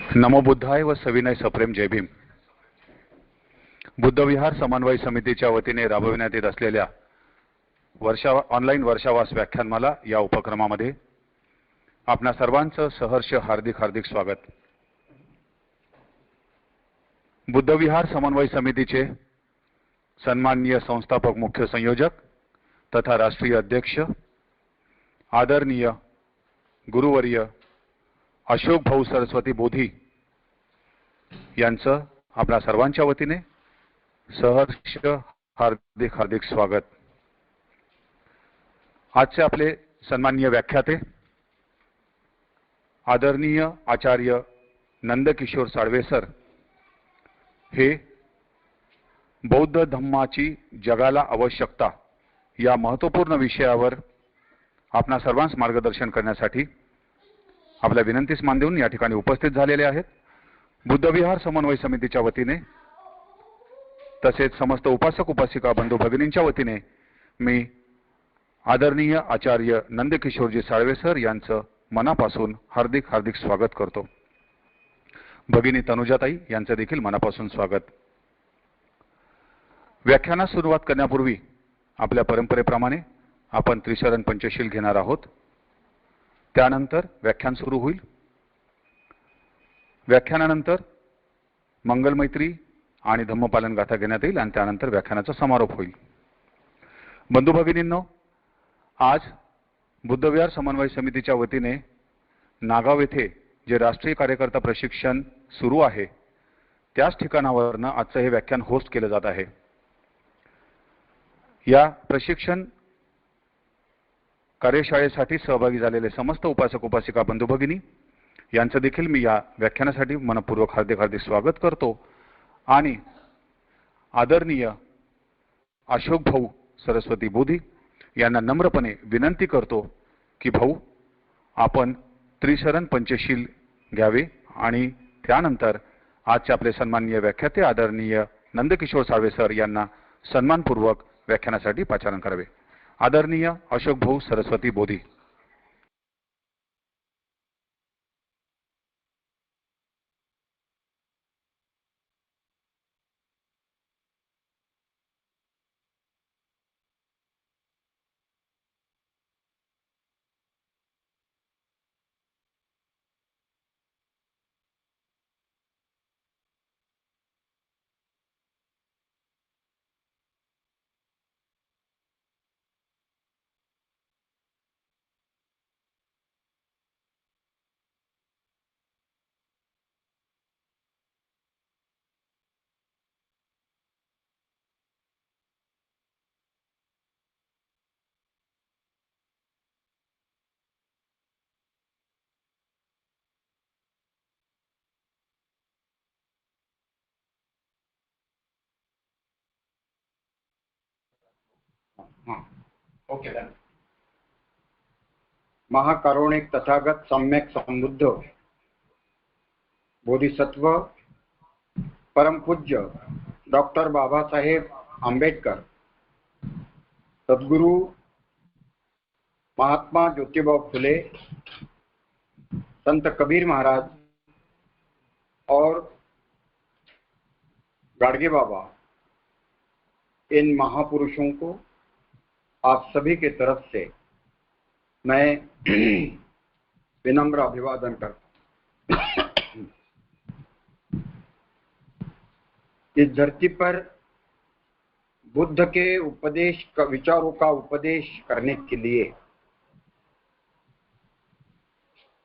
नमो बुद्धाय व सविनय सप्रेम जय भीम. बुद्धविहार समन्वय समितीच्या वतीने राबविण्यात येत असलेल्या ऑनलाईन वर्षावास व्याख्यानमाला या उपक्रमामध्ये आपणा सर्वांचं सहर्ष हार्दिक स्वागत. बुद्धविहार समन्वय समितीचे सन्माननीय संस्थापक मुख्य संयोजक तथा राष्ट्रीय अध्यक्ष आदरणीय गुरुवर्य अशोक भाऊ सरस्वती बोधी यांचं आपल्या सर्वांच्या वतीने सहर्ष हार्दिक स्वागत. आजचे आपले सन्माननीय व्याख्याते आदरणीय आचार्य नंदकिशोर साळवे सर हे बौद्ध धम्माची जगाला आवश्यकता या महत्त्वपूर्ण विषयावर आपणा सर्वांस मार्गदर्शन करण्यासाठी आपल्या विनंतीस मान देऊन या ठिकाणी उपस्थित झालेले आहेत. बुद्धविहार समन्वय समितीच्या वतीने तसेच समस्त उपासक उपासिका बंधू भगिनींच्या वतीने मी आदरणीय आचार्य नंदकिशोरजी साळवे सर यांचं मनापासून हार्दिक स्वागत करतो. भगिनी तनुजाताई यांचं देखील मनापासून स्वागत. व्याख्यानास सुरुवात करण्यापूर्वी आपल्या परंपरेप्रमाणे आपण त्रिशरण पंचशील घेणार आहोत. त्यानंतर व्याख्यान सुरू होईल. व्याख्यानानंतर मंगलमैत्री आणि धम्मपालन गाथा घेण्यात येईल आणि त्यानंतर व्याख्यानाचा समारोप होईल. बंधू भगिनींनो, आज बुद्धविहार समन्वय समितीच्या वतीने नागाव येथे जे राष्ट्रीय कार्यकर्ता प्रशिक्षण सुरू आहे त्याच ठिकाणावरनं आजचं हे व्याख्यान होस्ट केलं जात आहे. या प्रशिक्षण कार्यशाळेसाठी सहभागी झालेले समस्त उपासक उपासिका बंधू भगिनी यांचं देखील मी या व्याख्यानासाठी मनपूर्वक हार्दिक स्वागत करतो आणि आदरणीय अशोक भाऊ सरस्वती बोधी यांना नम्रपणे विनंती करतो की भाऊ आपण त्रिशरण पंचशील घ्यावे आणि त्यानंतर आजचे आपले सन्माननीय व्याख्याते आदरणीय नंदकिशोर साळवे सर यांना सन्मानपूर्वक व्याख्यानासाठी पाचारण करावे. आदरणीय अशोक भाऊ सरस्वती बोधी. ओके. महाकारुणिक तथागत सम्यक संबुद्ध बोधिसत्व परम पूज्य डॉक्टर बाबासाहेब आंबेडकर, सद्गुरु महात्मा ज्योतिबा फुले, संत कबीर महाराज और गाडगे बाबा, इन महापुरुषों को आप सभी के तरफ से मैं विनम्र अभिवादन करता हूँ. इस धरती पर बुद्ध के उपदेश का विचारों का उपदेश करने के लिए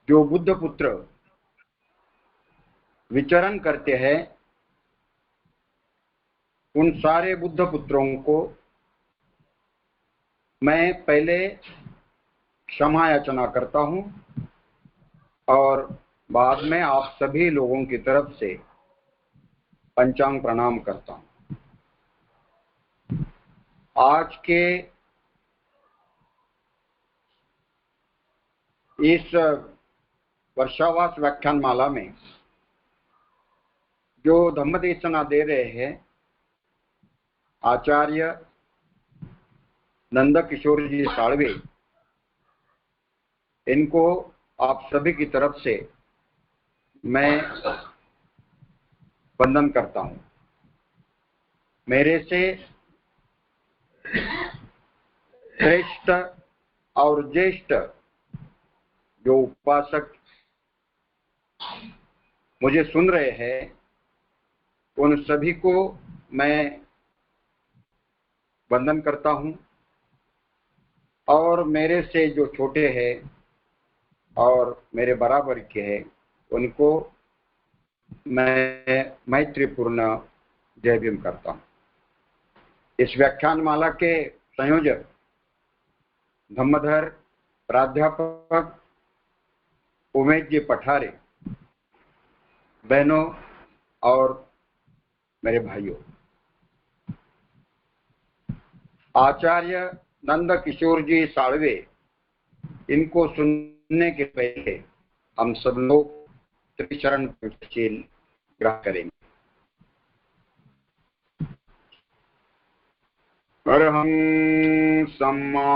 जो बुद्ध पुत्र विचरण करते हैं उन सारे बुद्ध पुत्रों को मैं पहले क्षमा याचना करता हूं और बाद में आप सभी लोगों की तरफ से पंचांग प्रणाम करता हूं. आज के इस वर्षावास व्याख्यान माला में जो धम्मदेशना दे रहे हैं आचार्य नंदकिशोर जी साळवे, इनको आप सभी की तरफ से मैं वंदन करता हूँ। मेरे से श्रेष्ठ और ज्येष्ठ जो उपासक मुझे सुन रहे हैं, उन सभी को मैं वंदन करता हूँ। और मेरे से जो छोटे हैं और मेरे बराबर के हैं, उनको मैं मैत्रीपूर्ण जय भीम करता हूँ। इस व्याख्यानमाला के संयोजक धम्मधर प्राध्यापक उमेश जी पठारे, बहनों और मेरे भाइयों, आचार्य नंद किशोर जी साळवे, इनको सुनने के पहले हम सब लोग त्रिचरण पंचशील ग्रहण करेंगे। अरहं सम्मा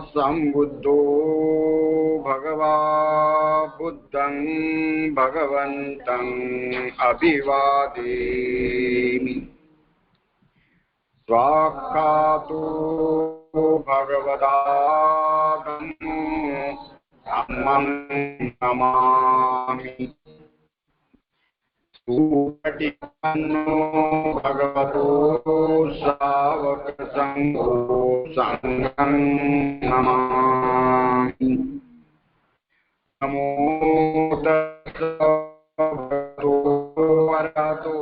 सम्बुद्धो भगवा बुद्धं भगवन्तं अभिवादेमि। स्वाक्षातो भगवता धम्मो धम्मं नमामि। सुपटिपन्नो भगवतो श्रावक संघो संघं नमामि। नमो तस्स भगवतो अरहतो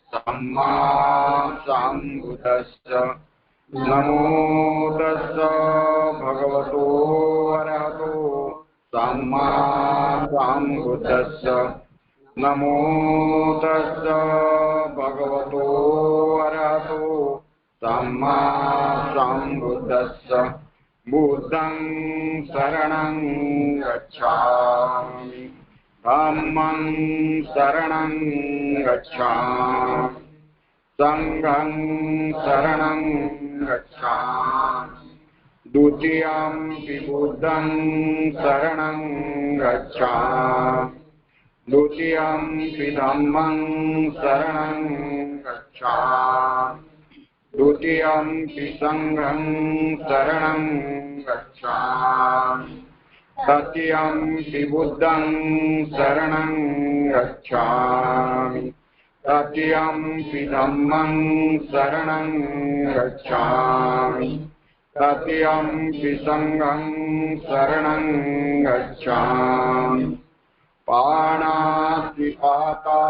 सम्मा सम्बुद्धस्स। नमो तस्स भगवतो अरहतो सम्मा सम्बुद्धस्स। नमो तस्स भगवतो अरहतो सम्मा सम्बुद्धस्स। बुद्धं शरणं गच्छामि, धम्मं शरणं गच्छामि, संघं शरणं गच्छामि। द्वितीयंपि बुद्धं शरणं गच्छामि, द्वितीयंपि धम्मं शरणं गच्छामि, द्वितीयंपि संघं शरणं गच्छामि, तृतीयंपि बुद्धं शरणं गच्छामि, तृतीयंपि धम्मं शरणं गच्छामि, तृतीयंपि संघं शरणं गच्छामि। पाणातिपाता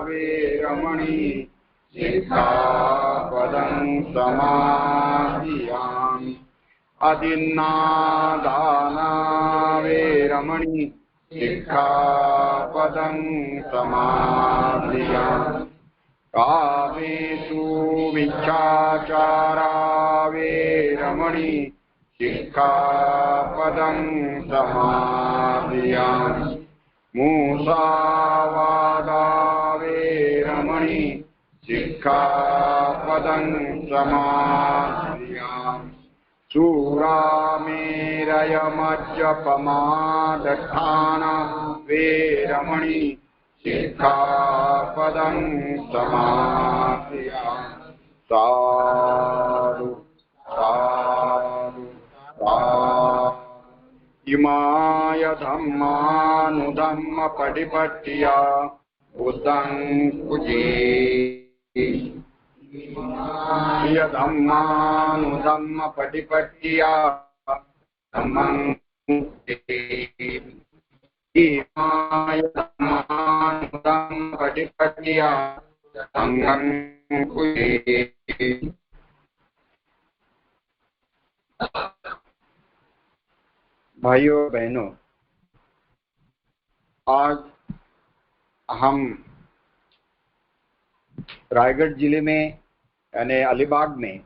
वेरमणि सिक्खापदं समादियामि। अदिन्नादाना वेरमणि सिक्खापदं समादियामि। कामेषु मिच्छाचारा वेरमणि सिक्खापदं समादियामि। मूसावादा वेरमणि सिक्खापदं समादियामि। शूरामेरयमद्यपमादठान वेरमणि सिक्खापदं समादियामि। साधु साधु साधु। इमाय धम्मानुधम्म पटिपट्टिया बुद्धं कुजे। इमाय धम्मानुधम्म पटिपट्टिया धम्मं कुजे। इमाय धम्मानुधम्म पटिपट्टिया संघं कुजे। भाइयों बहनों, आज हम रायगढ़ जिले में यानी अलीबाग में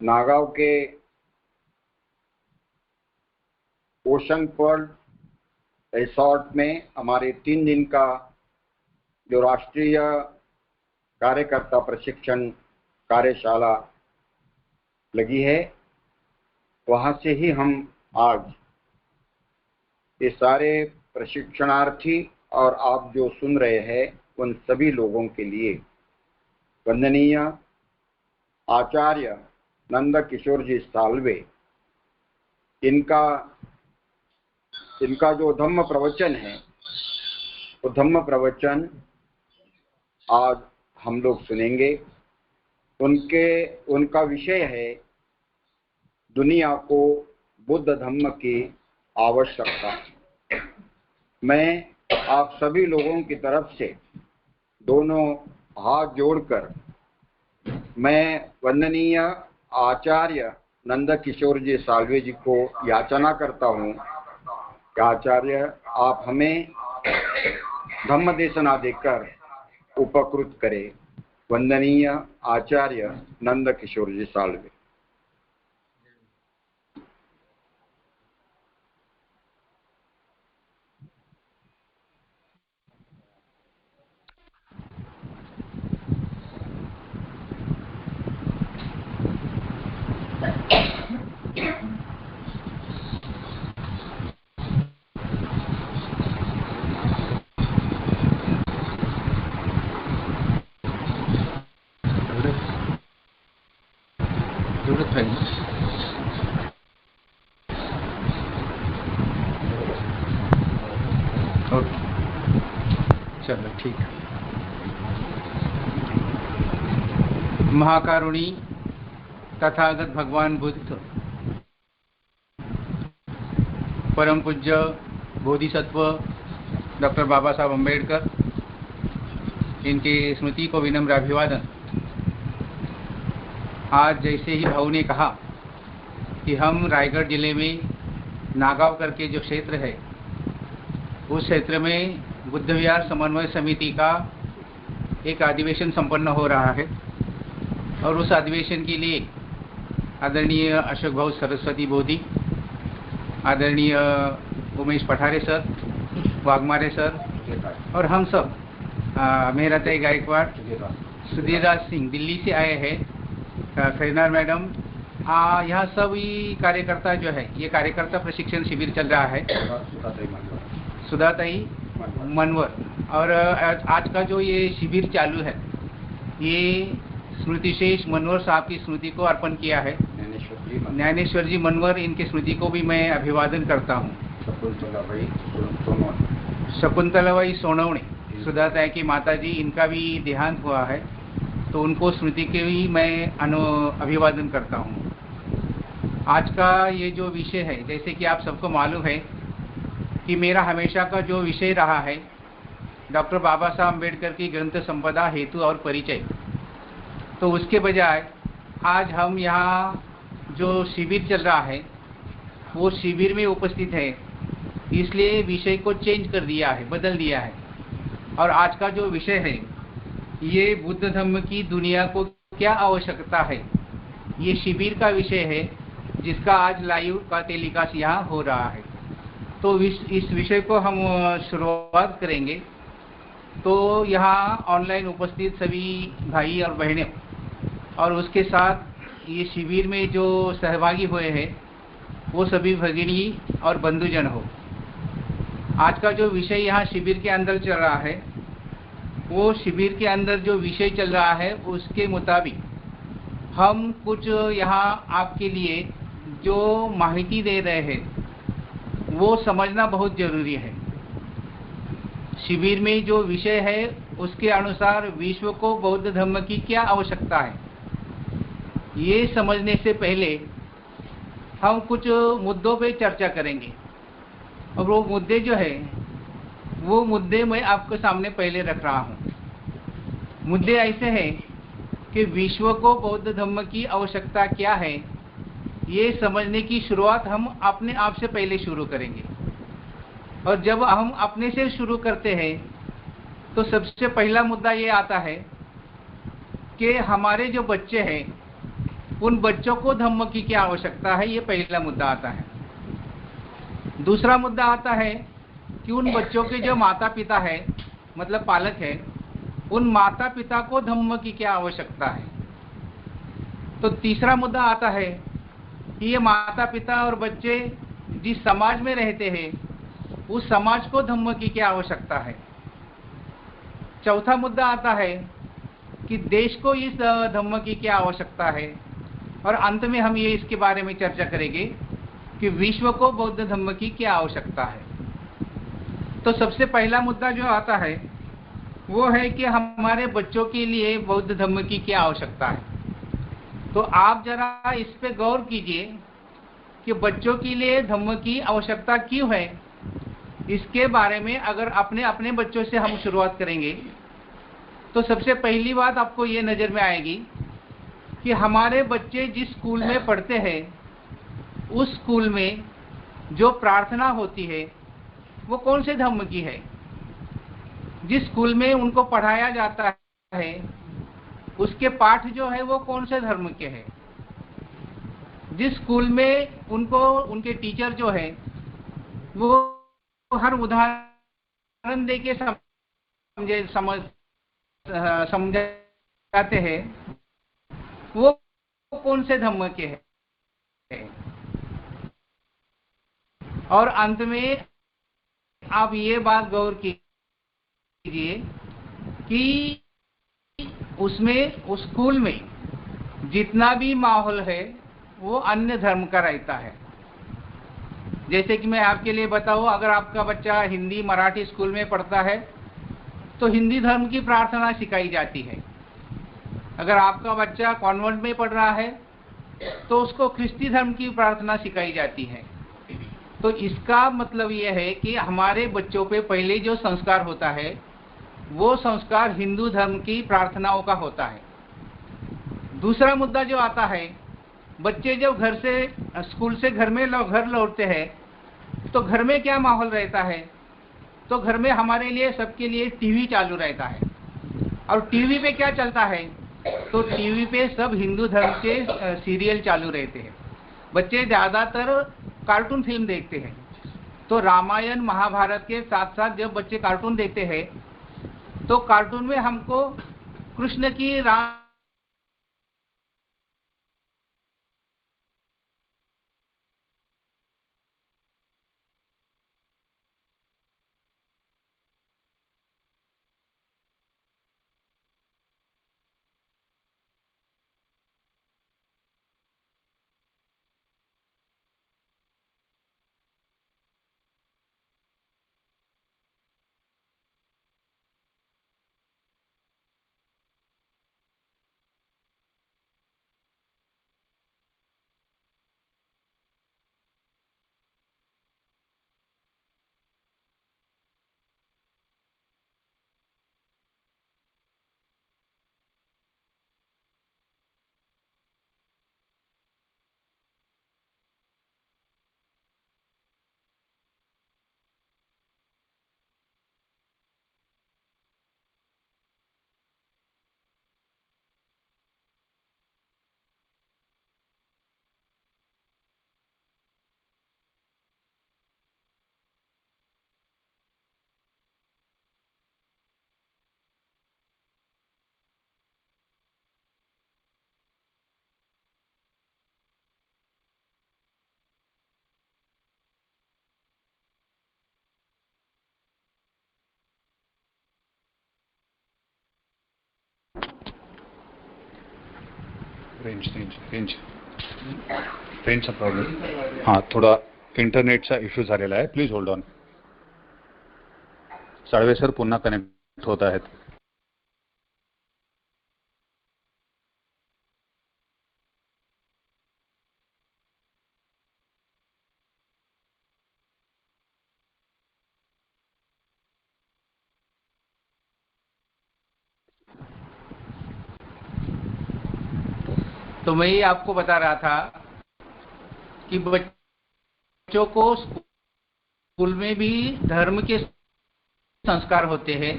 नागांव के ओशन वर्ल्ड रिसोर्ट में हमारे 3 दिन का जो राष्ट्रीय कार्यकर्ता प्रशिक्षण कार्यशाला लगी है, वहां से ही हम आज ये सारे प्रशिक्षणार्थी और आप जो सुन रहे हैं उन सभी लोगों के लिए वंदनीय आचार्य नंद किशोर जी साल्वे इनका जो धम्म प्रवचन है वो धम्म प्रवचन आज हम लोग सुनेंगे। उनका विषय है दुनिया को बुद्ध धम्म की आवश्यकता। मैं आप सभी लोगों की तरफ से दोनों हाथ जोड़कर मैं वंदनीय आचार्य नंद किशोर जी साल्वे जी को याचना करता हूँ कि आचार्य आप हमें धम्म देशना देकर उपकृत करें। वंदनीय आचार्य नंद किशोर जी साल्वे। चलो ठीक। महाकारुणी तथागत भगवान बुद्ध परम पूज्य बोधिसत्व डॉक्टर बाबा साहब अम्बेडकर, इनकी स्मृति को विनम्र अभिवादन। आज जैसे ही भाऊ ने कहा कि हम रायगढ़ जिले में नागांव करके जो क्षेत्र है उस क्षेत्र में बुद्ध विहार समन्वय समिति का एक अधिवेशन संपन्न हो रहा है और उस अधिवेशन के लिए आदरणीय अशोक भाऊ सरस्वती बोधी, आदरणीय उमेश पठारे सर, वाघमारे सर और हम सब मेहराताई गायकवाड़, सुधीरराज सिंह दिल्ली से आए हैं, खैरनार मैडम, यहाँ सभी कार्यकर्ता जो है, ये कार्यकर्ता प्रशिक्षण शिविर चल रहा है, सुधाताई मनवर, और आज का जो ये शिविर चालू है ये स्मृतिशेष मनवर साहब की स्मृति को अर्पण किया है। ज्ञानेश्वर जी मनवर, इनकी स्मृति को भी मैं अभिवादन करता हूँ। शकुंतलाबाई सोनवणे, सुधाताई की माता जी, इनका भी देहांत हुआ है तो उनको स्मृति के भी मैं अभिवादन करता हूँ। आज का ये जो विषय है, जैसे कि आप सबको मालूम है कि मेरा हमेशा का जो विषय रहा है डॉक्टर बाबा साहब अम्बेडकर की ग्रंथ संपदा हेतु और परिचय, तो उसके बजाय आज हम यहाँ जो शिविर चल रहा है वो शिविर में उपस्थित है, इसलिए विषय को चेंज कर दिया है, बदल दिया है। और आज का जो विषय है ये बुद्ध धम्म की दुनिया को क्या आवश्यकता है, ये शिविर का विषय है जिसका आज लाइव का टेलीकास्ट यहाँ हो रहा है। तो इस विषय को हम शुरुआत करेंगे। तो यहाँ ऑनलाइन उपस्थित सभी भाई और बहनें और उसके साथ ये शिविर में जो सहभागी हुए हैं वो सभी भगिनी और बंधुजन हो। आज का जो विषय यहाँ शिविर के अंदर चल रहा है वो शिविर के अंदर जो विषय चल रहा है उसके मुताबिक हम कुछ यहाँ आपके लिए जो माहिती दे रहे हैं वो समझना बहुत ज़रूरी है। शिविर में जो विषय है उसके अनुसार विश्व को बौद्ध धर्म की क्या आवश्यकता है, ये समझने से पहले हम कुछ मुद्दों पे चर्चा करेंगे। और वो मुद्दे जो है वो मुद्दे मैं आपके सामने पहले रख रहा हूँ। मुद्दे ऐसे हैं कि विश्व को बौद्ध धर्म की आवश्यकता क्या है, ये समझने की शुरुआत हम अपने आप से पहले शुरू करेंगे। और जब हम अपने से शुरू करते हैं तो सबसे पहला मुद्दा ये आता है कि हमारे जो बच्चे हैं उन बच्चों को धम्म की क्या आवश्यकता है, ये पहला मुद्दा आता है। दूसरा मुद्दा आता है कि उन बच्चों के जो माता पिता है, मतलब पालक है, उन माता पिता को धम्म की क्या आवश्यकता है। तो तीसरा मुद्दा आता है कि ये माता पिता और बच्चे जिस समाज में रहते हैं उस समाज को धम्म की क्या आवश्यकता है। चौथा मुद्दा आता है कि देश को इस धम्म की क्या आवश्यकता है, और अंत में हम ये इसके बारे में चर्चा करेंगे कि विश्व को बौद्ध धम्म की क्या आवश्यकता है। तो सबसे पहला मुद्दा जो आता है वो है कि हमारे बच्चों के लिए बौद्ध धम्म की क्या आवश्यकता है। तो आप जरा इस पे गौर कीजिए कि बच्चों के लिए धम्म की आवश्यकता क्यों है। इसके बारे में अगर अपने अपने बच्चों से हम शुरुआत करेंगे तो सबसे पहली बात आपको ये नज़र में आएगी कि हमारे बच्चे जिस स्कूल में पढ़ते हैं उस स्कूल में जो प्रार्थना होती है वो कौन से धर्म की है। जिस स्कूल में उनको पढ़ाया जाता है उसके पाठ जो है वो कौन से धर्म के हैं। जिस स्कूल में उनको उनके टीचर जो है वो हर उदाहरण दे के समझाते हैं वो कौन से धर्म के हैं। और अंत में आप ये बात गौर कीजिए कि उसमें उस स्कूल में जितना भी माहौल है वो अन्य धर्म का रहता है। जैसे कि मैं आपके लिए बताऊं, अगर आपका बच्चा हिंदी मराठी स्कूल में पढ़ता है तो हिंदी धर्म की प्रार्थना सिखाई जाती है। अगर आपका बच्चा कॉन्वेंट में पढ़ रहा है तो उसको ख्रिस्ती धर्म की प्रार्थना सिखाई जाती है। तो इसका मतलब यह है कि हमारे बच्चों पे पहले जो संस्कार होता है वो संस्कार हिंदू धर्म की प्रार्थनाओं का होता है। दूसरा मुद्दा जो आता है, बच्चे जब घर से स्कूल से घर लौटते हैं तो घर में क्या माहौल रहता है। तो घर में हमारे लिए सबके लिए टीवी चालू रहता है, और टीवी पे क्या चलता है, तो टीवी पे सब हिंदू धर्म के सीरियल चालू रहते हैं। बच्चे ज़्यादातर कार्टून फिल्म देखते हैं। तो रामायण महाभारत के साथ साथ जब बच्चे कार्टून देखते हैं तो कार्टून में हमको कृष्ण की राम रेंजचा प्रॉब्लेम, हां थोडा इंटरनेटचा इश्यू झालेला आहे. Please hold on. Salve sir पुन्हा कनेक्ट होत आहेत. तो मैं ये आपको बता रहा था कि बच्चों को स्कूल में भी धर्म के संस्कार होते हैं।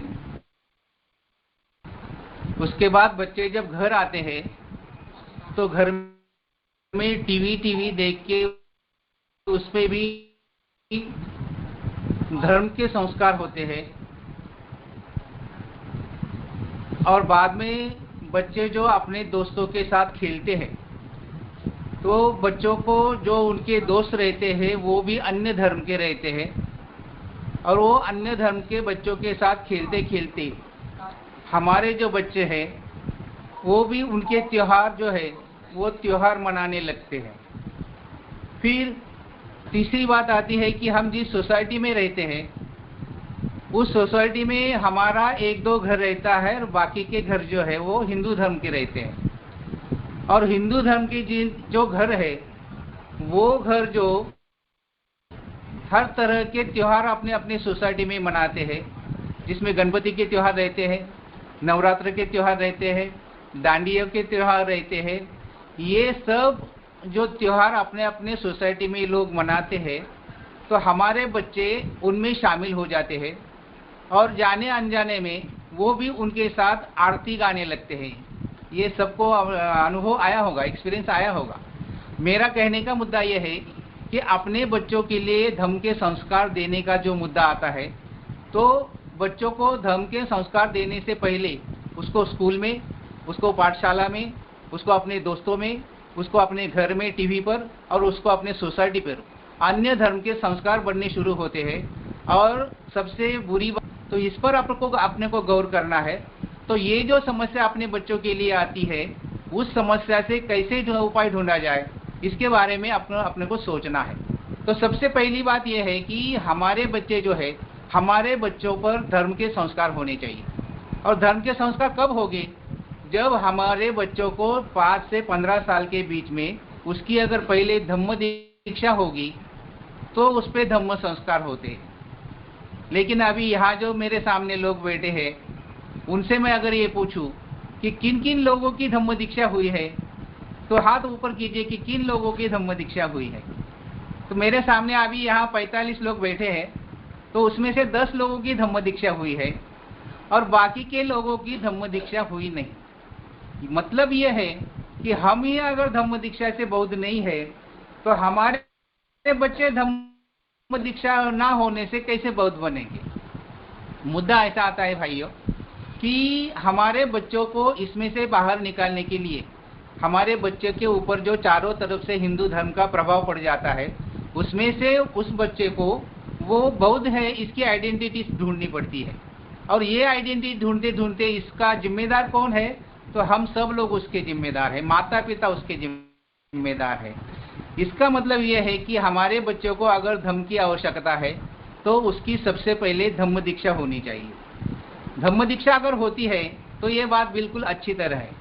उसके बाद बच्चे जब घर आते हैं तो घर में टीवी देख के उस पे भी धर्म के संस्कार होते हैं। और बाद में बच्चे जो अपने दोस्तों के साथ खेलते हैं तो बच्चों को जो उनके दोस्त रहते हैं वो भी अन्य धर्म के रहते हैं। और वो अन्य धर्म के बच्चों के साथ खेलते खेलते हमारे जो बच्चे हैं वो भी उनके त्योहार जो है वो त्योहार मनाने लगते हैं। फिर तीसरी बात आती है कि हम जिस सोसाइटी में रहते हैं उस सोसाइटी में हमारा एक दो घर रहता है और बाकी के घर जो है वो हिंदू धर्म के रहते हैं। और हिंदू धर्म के जो घर है वो घर जो हर तरह के त्योहार अपने अपने सोसाइटी में मनाते हैं, जिसमें गणपति के त्योहार रहते हैं, नवरात्र के त्योहार रहते हैं, डांडिया के त्योहार रहते हैं। ये सब जो त्योहार अपने अपने सोसाइटी में लोग मनाते हैं तो हमारे बच्चे उनमें शामिल हो जाते हैं और जाने अनजाने में वो भी उनके साथ आरती गाने लगते हैं। ये सबको अनुभव आया होगा, एक्सपीरियंस आया होगा। मेरा कहने का मुद्दा यह है कि अपने बच्चों के लिए धर्म के संस्कार देने का जो मुद्दा आता है तो बच्चों को धर्म के संस्कार देने से पहले उसको स्कूल में, उसको पाठशाला में, उसको अपने दोस्तों में, उसको अपने घर में टीवी पर और उसको अपने सोसाइटी पर अन्य धर्म के संस्कार बनने शुरू होते हैं। और सबसे बुरी बात तो इस पर अपने को गौर करना है। तो ये जो समस्या अपने बच्चों के लिए आती है उस समस्या से कैसे उपाय ढूंढा जाए इसके बारे में अपने को सोचना है। तो सबसे पहली बात यह है कि हमारे बच्चे जो है हमारे बच्चों पर धर्म के संस्कार होने चाहिए। और धर्म के संस्कार कब होंगे? जब हमारे बच्चों को 5 से 15 साल के बीच में उसकी अगर पहले धम्म दीक्षा होगी तो उस पर धम्म संस्कार होते हैं। लेकिन अभी यहाँ जो मेरे सामने लोग बैठे हैं उनसे मैं अगर ये पूछूं कि किन किन लोगों की धम्म दीक्षा हुई है तो हाथ ऊपर कीजिए कि किन लोगों की धम्म दीक्षा हुई है। तो मेरे सामने अभी यहाँ 45 लोग बैठे हैं तो उसमें से 10 लोगों की धम्म दीक्षा हुई है और बाकी के लोगों की धम्म दीक्षा हुई नहीं। मतलब यह है कि हम ही अगर धम्म दीक्षा से बौद्ध नहीं है तो हमारे बच्चे धम्म दीक्षा ना होने से कैसे बौद्ध बनेंगे। मुद्दा ऐसा आता है भाइयों कि हमारे बच्चों को इसमें से बाहर निकालने के लिए हमारे बच्चे के ऊपर जो चारों तरफ से हिंदू धर्म का प्रभाव पड़ जाता है उसमें से उस बच्चे को वो बौद्ध है इसकी आइडेंटिटी ढूंढनी पड़ती है। और ये आइडेंटिटी ढूंढते ढूंढते इसका जिम्मेदार कौन है? तो हम सब लोग उसके जिम्मेदार हैं, माता पिता उसके जिम्मेदार है। इसका मतलब यह है कि हमारे बच्चों को अगर धम्म की आवश्यकता है तो उसकी सबसे पहले धम्म दीक्षा होनी चाहिए। धम्म दीक्षा अगर होती है तो ये बात बिल्कुल अच्छी तरह है।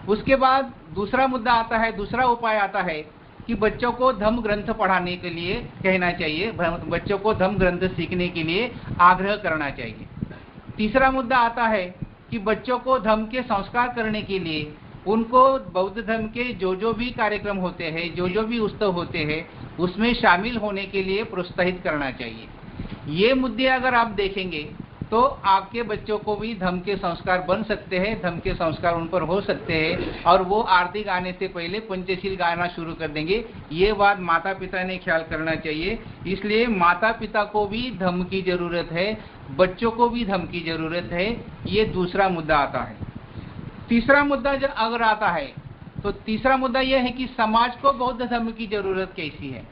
उसके बाद दूसरा मुद्दा आता है, दूसरा उपाय आता है कि बच्चों को धम्म ग्रंथ पढ़ाने के लिए कहना चाहिए, बच्चों को धम्म ग्रंथ सीखने के लिए आग्रह करना चाहिए। तीसरा मुद्दा आता है कि बच्चों को धम्म के संस्कार करने के लिए उनको बौद्ध धर्म के जो भी कार्यक्रम होते हैं, जो भी उत्सव होते हैं उसमें शामिल होने के लिए प्रोत्साहित करना चाहिए। ये मुद्दे अगर आप देखेंगे तो आपके बच्चों को भी धम्म के संस्कार बन सकते हैं, धम्म के संस्कार उन पर हो सकते हैं और वो आरती गाने से पहले पंचशील गाना शुरू कर देंगे। ये बात माता पिता ने ख्याल करना चाहिए। इसलिए माता पिता को भी धम्म की जरूरत है, बच्चों को भी धम्म की जरूरत है। ये दूसरा मुद्दा आता है। तीसरा मुद्दा जब अगर आता है तो तीसरा मुद्दा यह है कि समाज को बौद्ध धर्म की जरूरत कैसी है।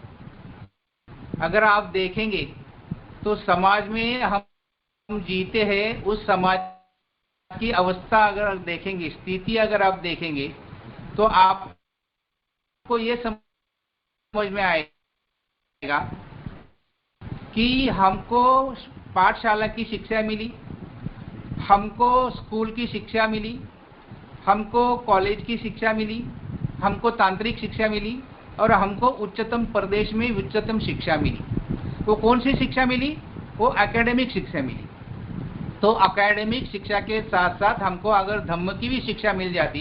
अगर आप देखेंगे तो समाज में हम जीते हैं, उस समाज की अवस्था अगर देखेंगे, स्थिति अगर आप देखेंगे तो आपको ये समझ में आएगा कि हमको पाठशाला की शिक्षा मिली, हमको स्कूल की शिक्षा मिली, हमको कॉलेज की शिक्षा मिली, हमको तांत्रिक शिक्षा मिली और हमको उच्चतम प्रदेश में उच्चतम शिक्षा मिली। वो कौन सी शिक्षा मिली? वो एकेडमिक शिक्षा मिली। तो एकेडमिक शिक्षा के साथ साथ हमको अगर धम्म की भी शिक्षा मिल जाती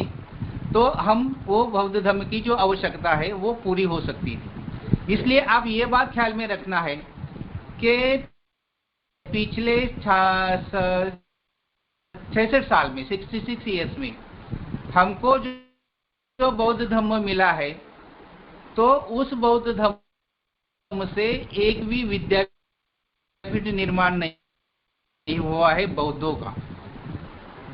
तो हम वो बौद्ध धर्म की जो आवश्यकता है वो पूरी हो सकती थी। इसलिए आप ये बात ख्याल में रखना है कि पिछले 66 साल में 66 ईयर्स में हमको जो बौद्ध धर्म मिला है तो उस बौद्ध धर्म से एक भी विद्यापीठ निर्माण नहीं हुआ है बौद्धों का।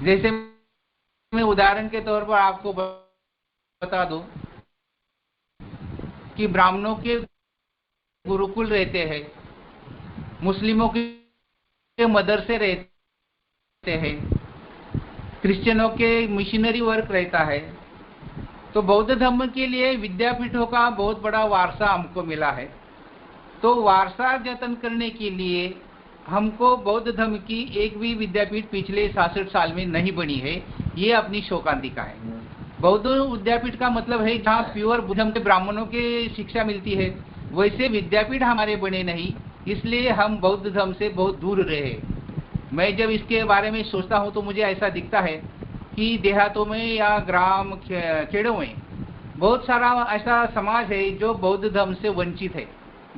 जैसे मैं उदाहरण के तौर पर आपको बता दूं कि ब्राह्मणों के गुरुकुल रहते हैं, मुस्लिमों के मदरसे रहते हैं, क्रिश्चियनों के मिशनरी वर्क रहता है। तो बौद्ध धर्म के लिए विद्यापीठों का बहुत बड़ा वारसा हमको मिला है। तो वारसा जतन करने के लिए हमको बौद्ध धर्म की एक भी विद्यापीठ पिछले 66 साल में नहीं बनी है, ये अपनी शोकांतिका है। बौद्ध विद्यापीठ का मतलब है जहाँ प्योर बुद्धम के ब्राह्मणों के शिक्षा मिलती है, वैसे विद्यापीठ हमारे बने नहीं, इसलिए हम बौद्ध धर्म से बहुत दूर रहे। मैं जब इसके बारे में सोचता हूँ तो मुझे ऐसा दिखता है कि देहातों में या ग्राम खेड़ों में बहुत सारा ऐसा समाज है जो बौद्ध धर्म से वंचित है,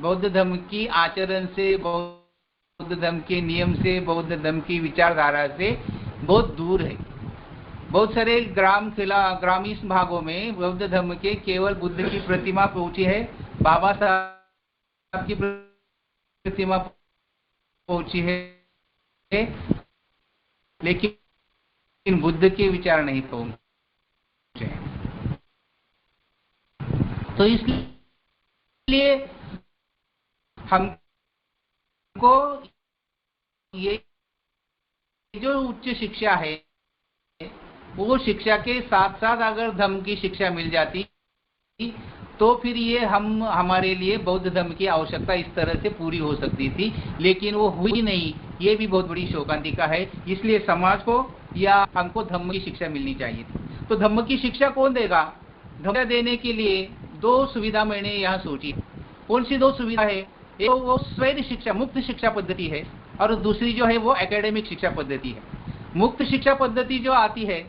बौद्ध धर्म की आचरण से, बौद्ध धर्म के नियम से, बौद्ध धर्म की विचारधारा से बहुत दूर है। बहुत सारे ग्रामीण भागों में बौद्ध धर्म के केवल बुद्ध की प्रतिमा पहुंची है, बाबा साहब की प्रतिमा पहुंची है, लेकिन बुद्ध के विचार नहीं पहुंचे। तो इसलिए हमको ये जो उच्च शिक्षा है, वो शिक्षा के साथ साथ अगर धर्म की शिक्षा मिल जाती तो फिर ये हमारे लिए बौद्ध धर्म की आवश्यकता इस तरह से पूरी हो सकती थी, लेकिन वो हुई नहीं। ये भी बहुत बड़ी शोकांतिका है। इसलिए समाज को या हमको धर्म की शिक्षा मिलनी चाहिए थी। तो धर्म की शिक्षा कौन देगा? धर्म देने के लिए दो सुविधा मैंने यहाँ सोची। कौन सी दो सुविधा है? एक तो वो स्वैर शिक्षा, मुक्त शिक्षा पद्धति है, और दूसरी जो है वो एकेडमिक शिक्षा पद्धति है। मुक्त शिक्षा पद्धति जो आती है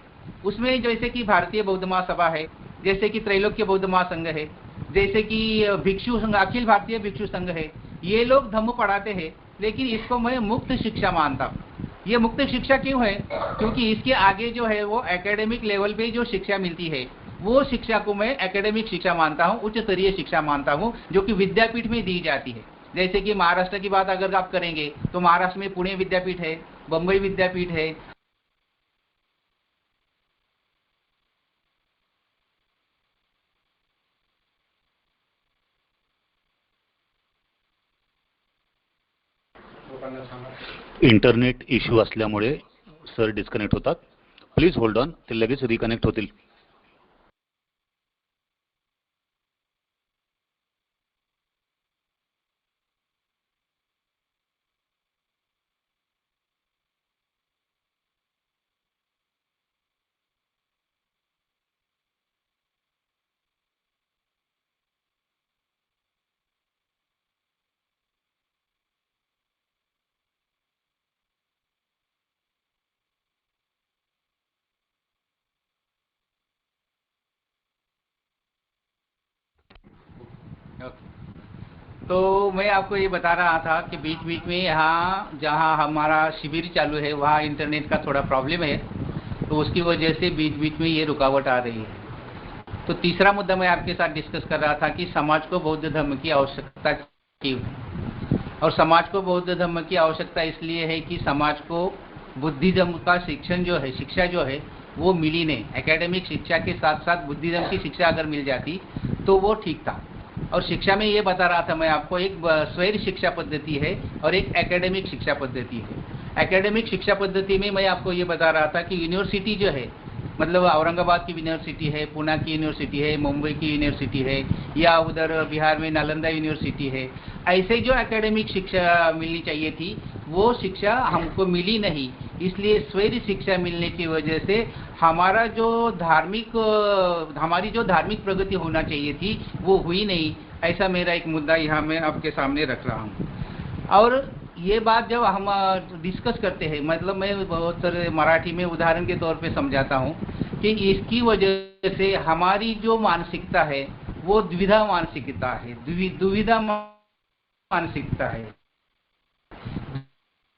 उसमें जैसे कि भारतीय बौद्ध महासभा है, जैसे कि त्रैलोक्य बौद्ध महासंघ है, जैसे कि भिक्षु संघ, अखिल भारतीय भिक्षु संघ है, ये लोग धम्म पढ़ाते हैं, लेकिन इसको मैं मुक्त शिक्षा मानता हूँ। ये मुक्त शिक्षा क्यों है? क्योंकि इसके आगे जो है वो एकेडमिक लेवल पे जो शिक्षा मिलती है, वो शिक्षा को मैं एकेडमिक शिक्षा मानता हूँ, उच्च स्तरीय शिक्षा मानता हूँ, जो कि विद्यापीठ में दी जाती है। जैसे कि महाराष्ट्र की बात अगर आप करेंगे तो महाराष्ट्र में पुणे विद्यापीठ है, बम्बई विद्यापीठ है, इंटरनेट इश्यू असल्यामुळे सर डिस्कनेक्ट होतात. प्लीज होल्ड ऑन, ते लगेच रिकनेक्ट होतील. तो मैं आपको ये बता रहा था कि बीच बीच में यहाँ जहाँ हमारा शिविर चालू है वहाँ इंटरनेट का थोड़ा प्रॉब्लम है, तो उसकी वजह से बीच बीच में ये रुकावट आ रही है। तो तीसरा मुद्दा मैं आपके साथ डिस्कस कर रहा था कि समाज को बौद्ध धर्म की आवश्यकता क्यों है। और समाज को बौद्ध धर्म की आवश्यकता इसलिए है कि समाज को बुद्धिज्म का शिक्षा जो है वो मिली नहीं। एकेडमिक शिक्षा के साथ साथ बुद्धिज्म की शिक्षा अगर मिल जाती तो वो ठीक था। और शिक्षा में ये बता रहा था मैं आपको, एक स्वैर शिक्षा पद्धति है और एक एकेडमिक शिक्षा पद्धति है। एकेडमिक शिक्षा पद्धति में मैं आपको ये बता रहा था कि यूनिवर्सिटी जो है, मतलब औरंगाबाद की यूनिवर्सिटी है, पुणे की यूनिवर्सिटी है, मुंबई की यूनिवर्सिटी है, या उधर बिहार में नालंदा यूनिवर्सिटी है, ऐसे जो एकेडमिक शिक्षा मिलनी चाहिए थी वो शिक्षा हमको मिली नहीं। इसलिए स्वैर शिक्षा मिलने की वजह से हमारी जो धार्मिक प्रगति होना चाहिए थी वो हुई नहीं। ऐसा मेरा एक मुद्दा यहाँ मैं आपके सामने रख रहा हूँ। और ये बात जब हम डिस्कस करते हैं, मतलब मैं बहुत सारे मराठी में उदाहरण के तौर पे समझाता हूँ कि इसकी वजह से हमारी जो मानसिकता है वो द्विधा मानसिकता है, दुविधा मानसिकता है।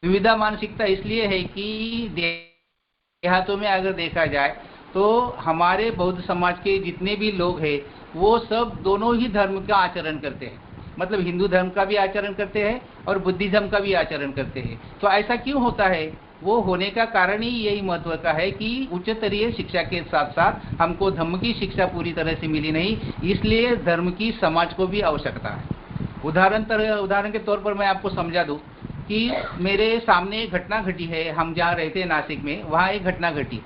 दुविधा मानसिकता इसलिए है कि देहातों में अगर देखा जाए तो हमारे बौद्ध समाज के जितने भी लोग हैं वो सब दोनों ही धर्म का आचरण करते हैं, मतलब हिंदू धर्म का भी आचरण करते हैं और बुद्धिज्म का भी आचरण करते हैं। तो ऐसा क्यों होता है? वो होने का कारण ही यही महत्व का है कि उच्च स्तरीय शिक्षा के साथ साथ हमको धर्म की शिक्षा पूरी तरह से मिली नहीं, इसलिए धर्म की समाज को भी आवश्यकता है। उदाहरण के तौर पर मैं आपको समझा दूं कि मेरे सामने एक घटना घटी है। हम जहाँ रहते हैं नासिक में, वहाँ एक घटना घटी।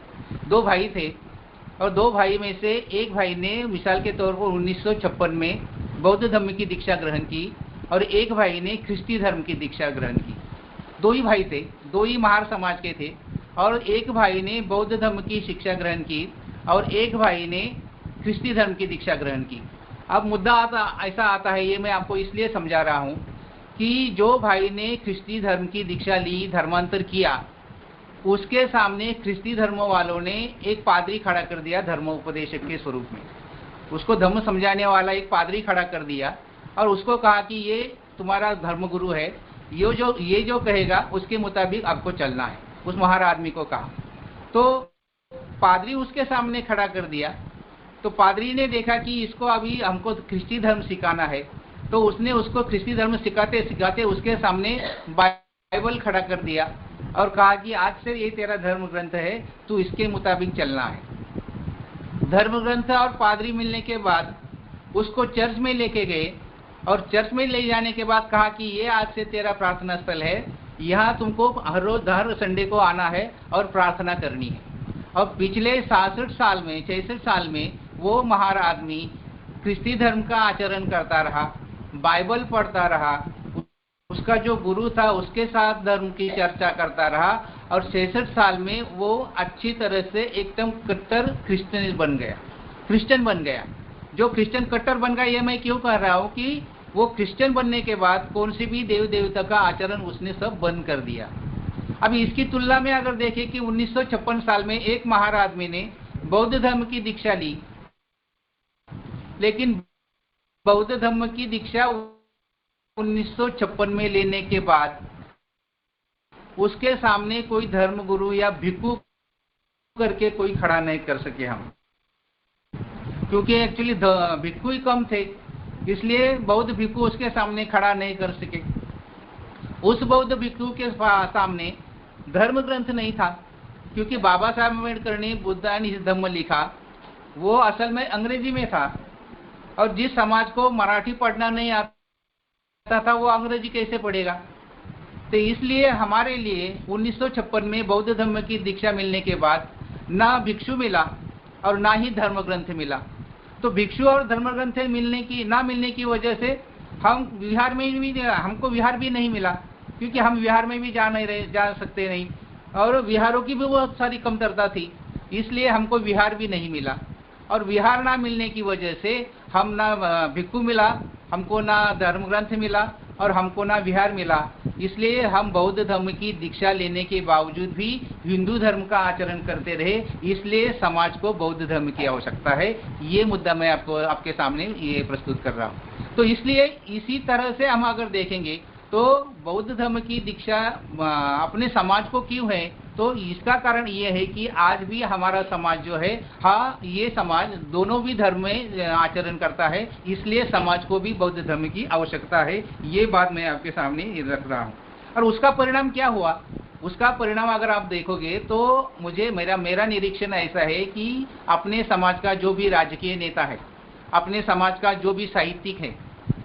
2 भाई थे और 2 भाई में से एक भाई ने मिसाल के तौर पर 1956 में बौद्ध धर्म की दीक्षा ग्रहण की और एक भाई ने ख्रिस्ती धर्म की दीक्षा ग्रहण की। 2 ही भाई थे, 2 ही महार समाज के थे और एक भाई ने बौद्ध धर्म की शिक्षा ग्रहण की और एक भाई ने ख्रिस्ती धर्म की दीक्षा ग्रहण की। अब मुद्दा ऐसा आता है, ये मैं आपको इसलिए समझा रहा हूँ कि जो भाई ने ख्रिस्ती धर्म की दीक्षा ली, धर्मांतर किया, उसके सामने ख्रिस्ती धर्म वालों ने एक पादरी खड़ा कर दिया धर्मोपदेशक के स्वरूप में। उसको धर्म समझाने वाला एक पादरी खड़ा कर दिया और उसको कहा कि ये तुम्हारा धर्मगुरु है, ये जो कहेगा उसके मुताबिक आपको चलना है। उस महार आदमी को कहा। तो पादरी उसके सामने खड़ा कर दिया। तो पादरी ने देखा कि इसको अभी हमको ख्रिस्ती धर्म सिखाना है, तो उसने उसको ख्रिस्ती धर्म सिखाते सिखाते उसके सामने बाइबल खड़ा कर दिया और कहा कि आज से ये तेरा धर्म ग्रंथ है, तू इसके मुताबिक चलना है। धर्म ग्रंथ और पादरी मिलने के बाद उसको चर्च में लेके गए और चर्च में ले जाने के बाद कहा कि ये आज से तेरा प्रार्थना स्थल है, यहाँ तुमको हर रोज हर संडे को आना है और प्रार्थना करनी है। और पिछले 66 साल में वो महार आदमी ख्रिस्ती धर्म का आचरण करता रहा, बाइबल पढ़ता रहा, उसका जो गुरु था उसके साथ धर्म की चर्चा करता रहा और 66 साल में वो अच्छी तरह से एकदम कट्टर क्रिश्चियन बन गया। जो क्रिश्चियन कट्टर बन गया, ये मैं क्यों कह रहा हूँ कि वो क्रिश्चियन बनने के बाद कौन से भी देव देवता का आचरण उसने सब बंद कर दिया। अभी इसकी तुलना में अगर देखें कि 1956 साल में एक महार आदमी ने बौद्ध धर्म की दीक्षा ली, लेकिन बौद्ध धर्म की दीक्षा 1956 में लेने के बाद उसके सामने कोई धर्म गुरु या भिक्खु करके कोई खड़ा नहीं कर सके हम, क्योंकि एक्चुअली भिक्खु ही कम थे, इसलिए बौद्ध भिक्खु उसके सामने खड़ा नहीं कर सके। उस बौद्ध भिक्खु के सामने धर्म ग्रंथ नहीं था, क्योंकि बाबा साहब अम्बेडकर ने बुद्धानी धम्म लिखा, वो असल में अंग्रेजी में था और जिस समाज को मराठी पढ़ना नहीं आता था वो अंग्रेजी कैसे पढ़ेगा। तो इसलिए हमारे लिए 1956 में बौद्ध धर्म की दीक्षा मिलने के बाद ना भिक्षु मिला और ना ही धर्म ग्रंथ मिला। तो भिक्षु और धर्म ग्रंथ ना मिलने की वजह से हम विहार में भी, हमको विहार भी नहीं मिला, क्योंकि हम विहार में भी जा सकते नहीं और विहारों की भी बहुत सारी कमतरता थी, इसलिए हमको विहार भी नहीं मिला। और विहार ना मिलने की वजह से हम ना भिक्खु मिला, हमको ना धर्म ग्रंथ मिला और हमको ना विहार मिला, इसलिए हम बौद्ध धर्म की दीक्षा लेने के बावजूद भी हिंदू धर्म का आचरण करते रहे, इसलिए समाज को बौद्ध धर्म की आवश्यकता है। ये मुद्दा मैं आपके सामने ये प्रस्तुत कर रहा हूँ। तो इसलिए इसी तरह से हम अगर देखेंगे तो बौद्ध धर्म की दीक्षा अपने समाज को क्यों है, तो इसका कारण ये है कि आज भी हमारा समाज जो है, हाँ ये समाज दोनों भी धर्म में आचरण करता है, इसलिए समाज को भी बौद्ध धर्म की आवश्यकता है। ये बात मैं आपके सामने रख रहा हूँ। और उसका परिणाम क्या हुआ, उसका परिणाम अगर आप देखोगे तो मेरा निरीक्षण ऐसा है कि अपने समाज का जो भी राजकीय नेता है, अपने समाज का जो भी साहित्यिक है,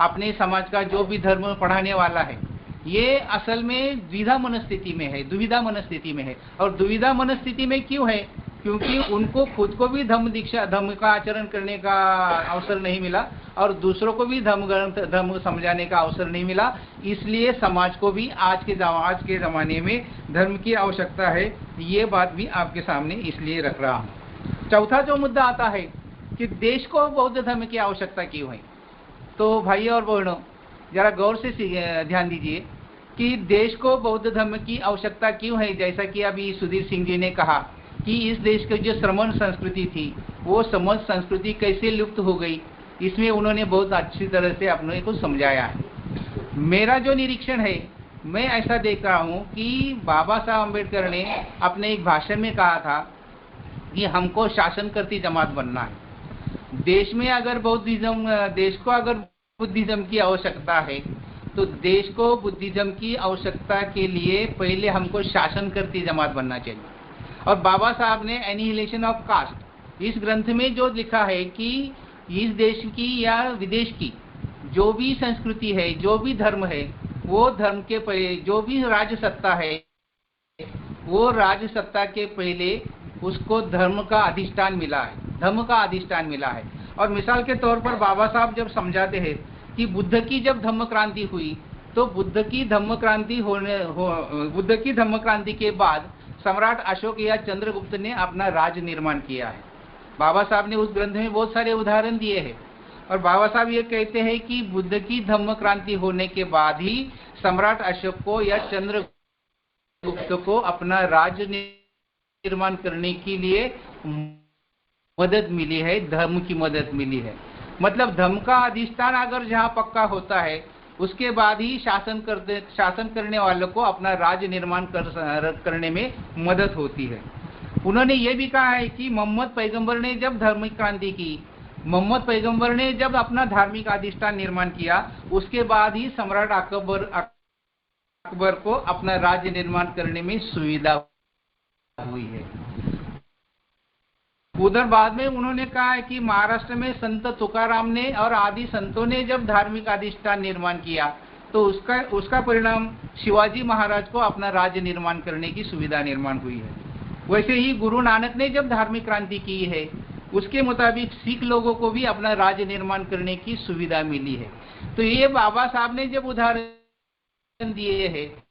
अपने समाज का जो भी धर्म पढ़ाने वाला है, ये असल में दुविधा मनस्थिति में है। और दुविधा मनस्थिति में क्यों है, क्योंकि उनको खुद को भी धर्म का आचरण करने का अवसर नहीं मिला और दूसरों को भी धर्म समझाने का अवसर नहीं मिला, इसलिए समाज को भी आज के ज़माने में धर्म की आवश्यकता है। ये बात भी आपके सामने इसलिए रख रहा हूँ। चौथा जो मुद्दा आता है कि देश को बौद्ध धर्म की आवश्यकता क्यों है, तो भाई और बहनों जरा गौर से ध्यान दीजिए कि देश को बौद्ध धर्म की आवश्यकता क्यों है। जैसा कि अभी सुधीर सिंह जी ने कहा कि इस देश की जो श्रमण संस्कृति थी, वो श्रमण संस्कृति कैसे लुप्त हो गई, इसमें उन्होंने बहुत अच्छी तरह से अपने को समझाया है। मेरा जो निरीक्षण है, मैं ऐसा देख रहा हूँ कि बाबा साहब अम्बेडकर ने अपने एक भाषण में कहा था कि हमको शासन करती जमात बनना है। देश में अगर देश को अगर बुद्धिज्म की आवश्यकता है, तो देश को बुद्धिज्म की आवश्यकता के लिए पहले हमको शासन करती जमात बनना चाहिए। और बाबा साहब ने एनिहिलेशन ऑफ कास्ट इस ग्रंथ में जो लिखा है कि इस देश की या विदेश की जो भी संस्कृति है, जो भी धर्म है, वो धर्म के पहले जो भी राज्य सत्ता है, वो राज्य सत्ता के पहले उसको धर्म का अधिष्ठान मिला है, धर्म का अधिष्ठान मिला है। और मिसाल के तौर पर बाबा साहब जब समझाते हैं कि बुद्ध की जब धम्म क्रांति हुई, तो बुद्ध की धम्म क्रांति के बाद सम्राट अशोक या चंद्रगुप्त ने अपना राज्य निर्माण किया है। बाबा साहब ने उस ग्रंथ में बहुत सारे उदाहरण दिए हैं, और बाबा साहब ये कहते हैं कि बुद्ध की धम्म क्रांति होने के बाद ही सम्राट अशोक को या चंद्रगुप्त को अपना राज्य निर्माण करने के लिए मदद मिली है, धर्म की मदद मिली है। मतलब धर्म का अधिष्ठान अगर जहां पक्का होता है, उसके बाद ही शासन करने वालों को अपना राज्य निर्माण करने में मदद होती है। उन्होंने ये भी कहा है कि मोहम्मद पैगंबर ने जब धार्मिक क्रांति की, मोहम्मद पैगंबर ने जब अपना धार्मिक अधिष्ठान निर्माण किया, उसके बाद ही सम्राट अकबर को अपना राज्य निर्माण करने में सुविधा हुई है। उधर बाद में उन्होंने कहा है कि महाराष्ट्र में संत तुकाराम ने और आदि संतों ने जब धार्मिक अधिष्ठान निर्माण किया, तो उसका परिणाम शिवाजी महाराज को अपना राज्य निर्माण करने की सुविधा निर्माण हुई है। वैसे ही गुरु नानक ने जब धार्मिक क्रांति की है, उसके मुताबिक सिख लोगों को भी अपना राज्य निर्माण करने की सुविधा मिली है। तो ये बाबा साहब ने जब उदाहरण दिए हैं,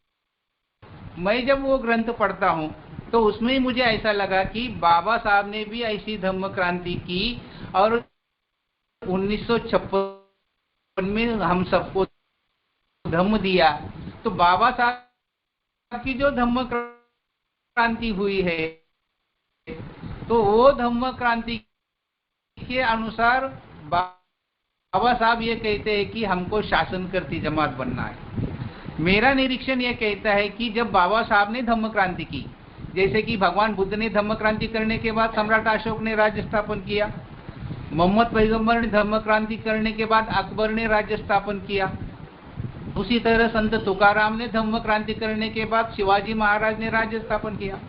मैं जब वो ग्रंथ पढ़ता हूँ तो उसमें मुझे ऐसा लगा कि बाबा साहब ने भी ऐसी धम्म क्रांति की, और 1956 में हम सबको धम्म दिया। तो बाबा साहब की जो धम्म क्रांति हुई है, तो वो धम्म क्रांति के अनुसार बाबा साहब ये कहते हैं कि हमको शासन करती जमात बनना है। मेरा निरीक्षण ये कहता है कि जब बाबा साहब ने धम्म क्रांति की, जैसे कि भगवान बुद्ध ने धम्म क्रांति करने के बाद सम्राट अशोक ने राज्य स्थापन किया, मोहम्मद पैगंबर ने धम्म क्रांति करने के बाद अकबर ने राज्य स्थापन किया, उसी तरह संत तुकाराम ने धम्म क्रांति करने के बाद शिवाजी महाराज ने राज्य स्थापन किया,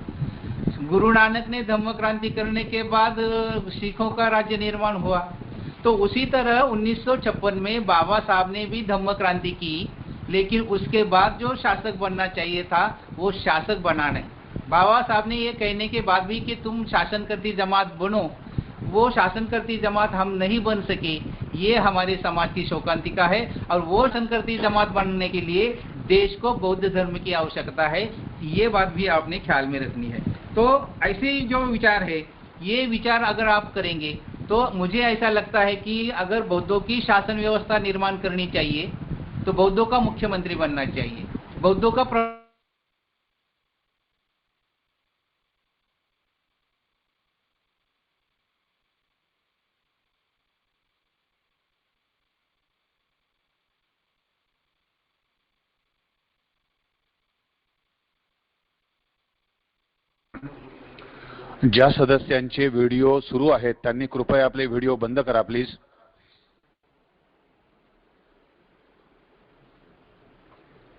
गुरु नानक ने धम्म क्रांति करने के बाद सिखों का राज्य निर्माण हुआ। तो उसी तरह 1956 में बाबा साहब ने भी धम्म क्रांति की, लेकिन उसके बाद जो शासक बनना चाहिए था वो शासक बना नहीं। बाबा साहब ने ये कहने के बाद भी कि तुम शासन करती जमात बनो, वो शासन करती जमात हम नहीं बन सके, ये हमारे समाज की शोकांतिका है। और वो शासन करती जमात बनने के लिए देश को बौद्ध धर्म की आवश्यकता है, ये बात भी आपने ख्याल में रखनी है। तो ऐसे जो विचार है, ये विचार अगर आप करेंगे तो मुझे ऐसा लगता है कि अगर बौद्धों की शासन व्यवस्था निर्माण करनी चाहिए तो बौद्धों का मुख्यमंत्री बनना चाहिए, बौद्धों का ज्या सदस्यांचे व्हिडिओ सुरू आहेत त्यांनी कृपया आपले व्हिडिओ बंद करा प्लीज।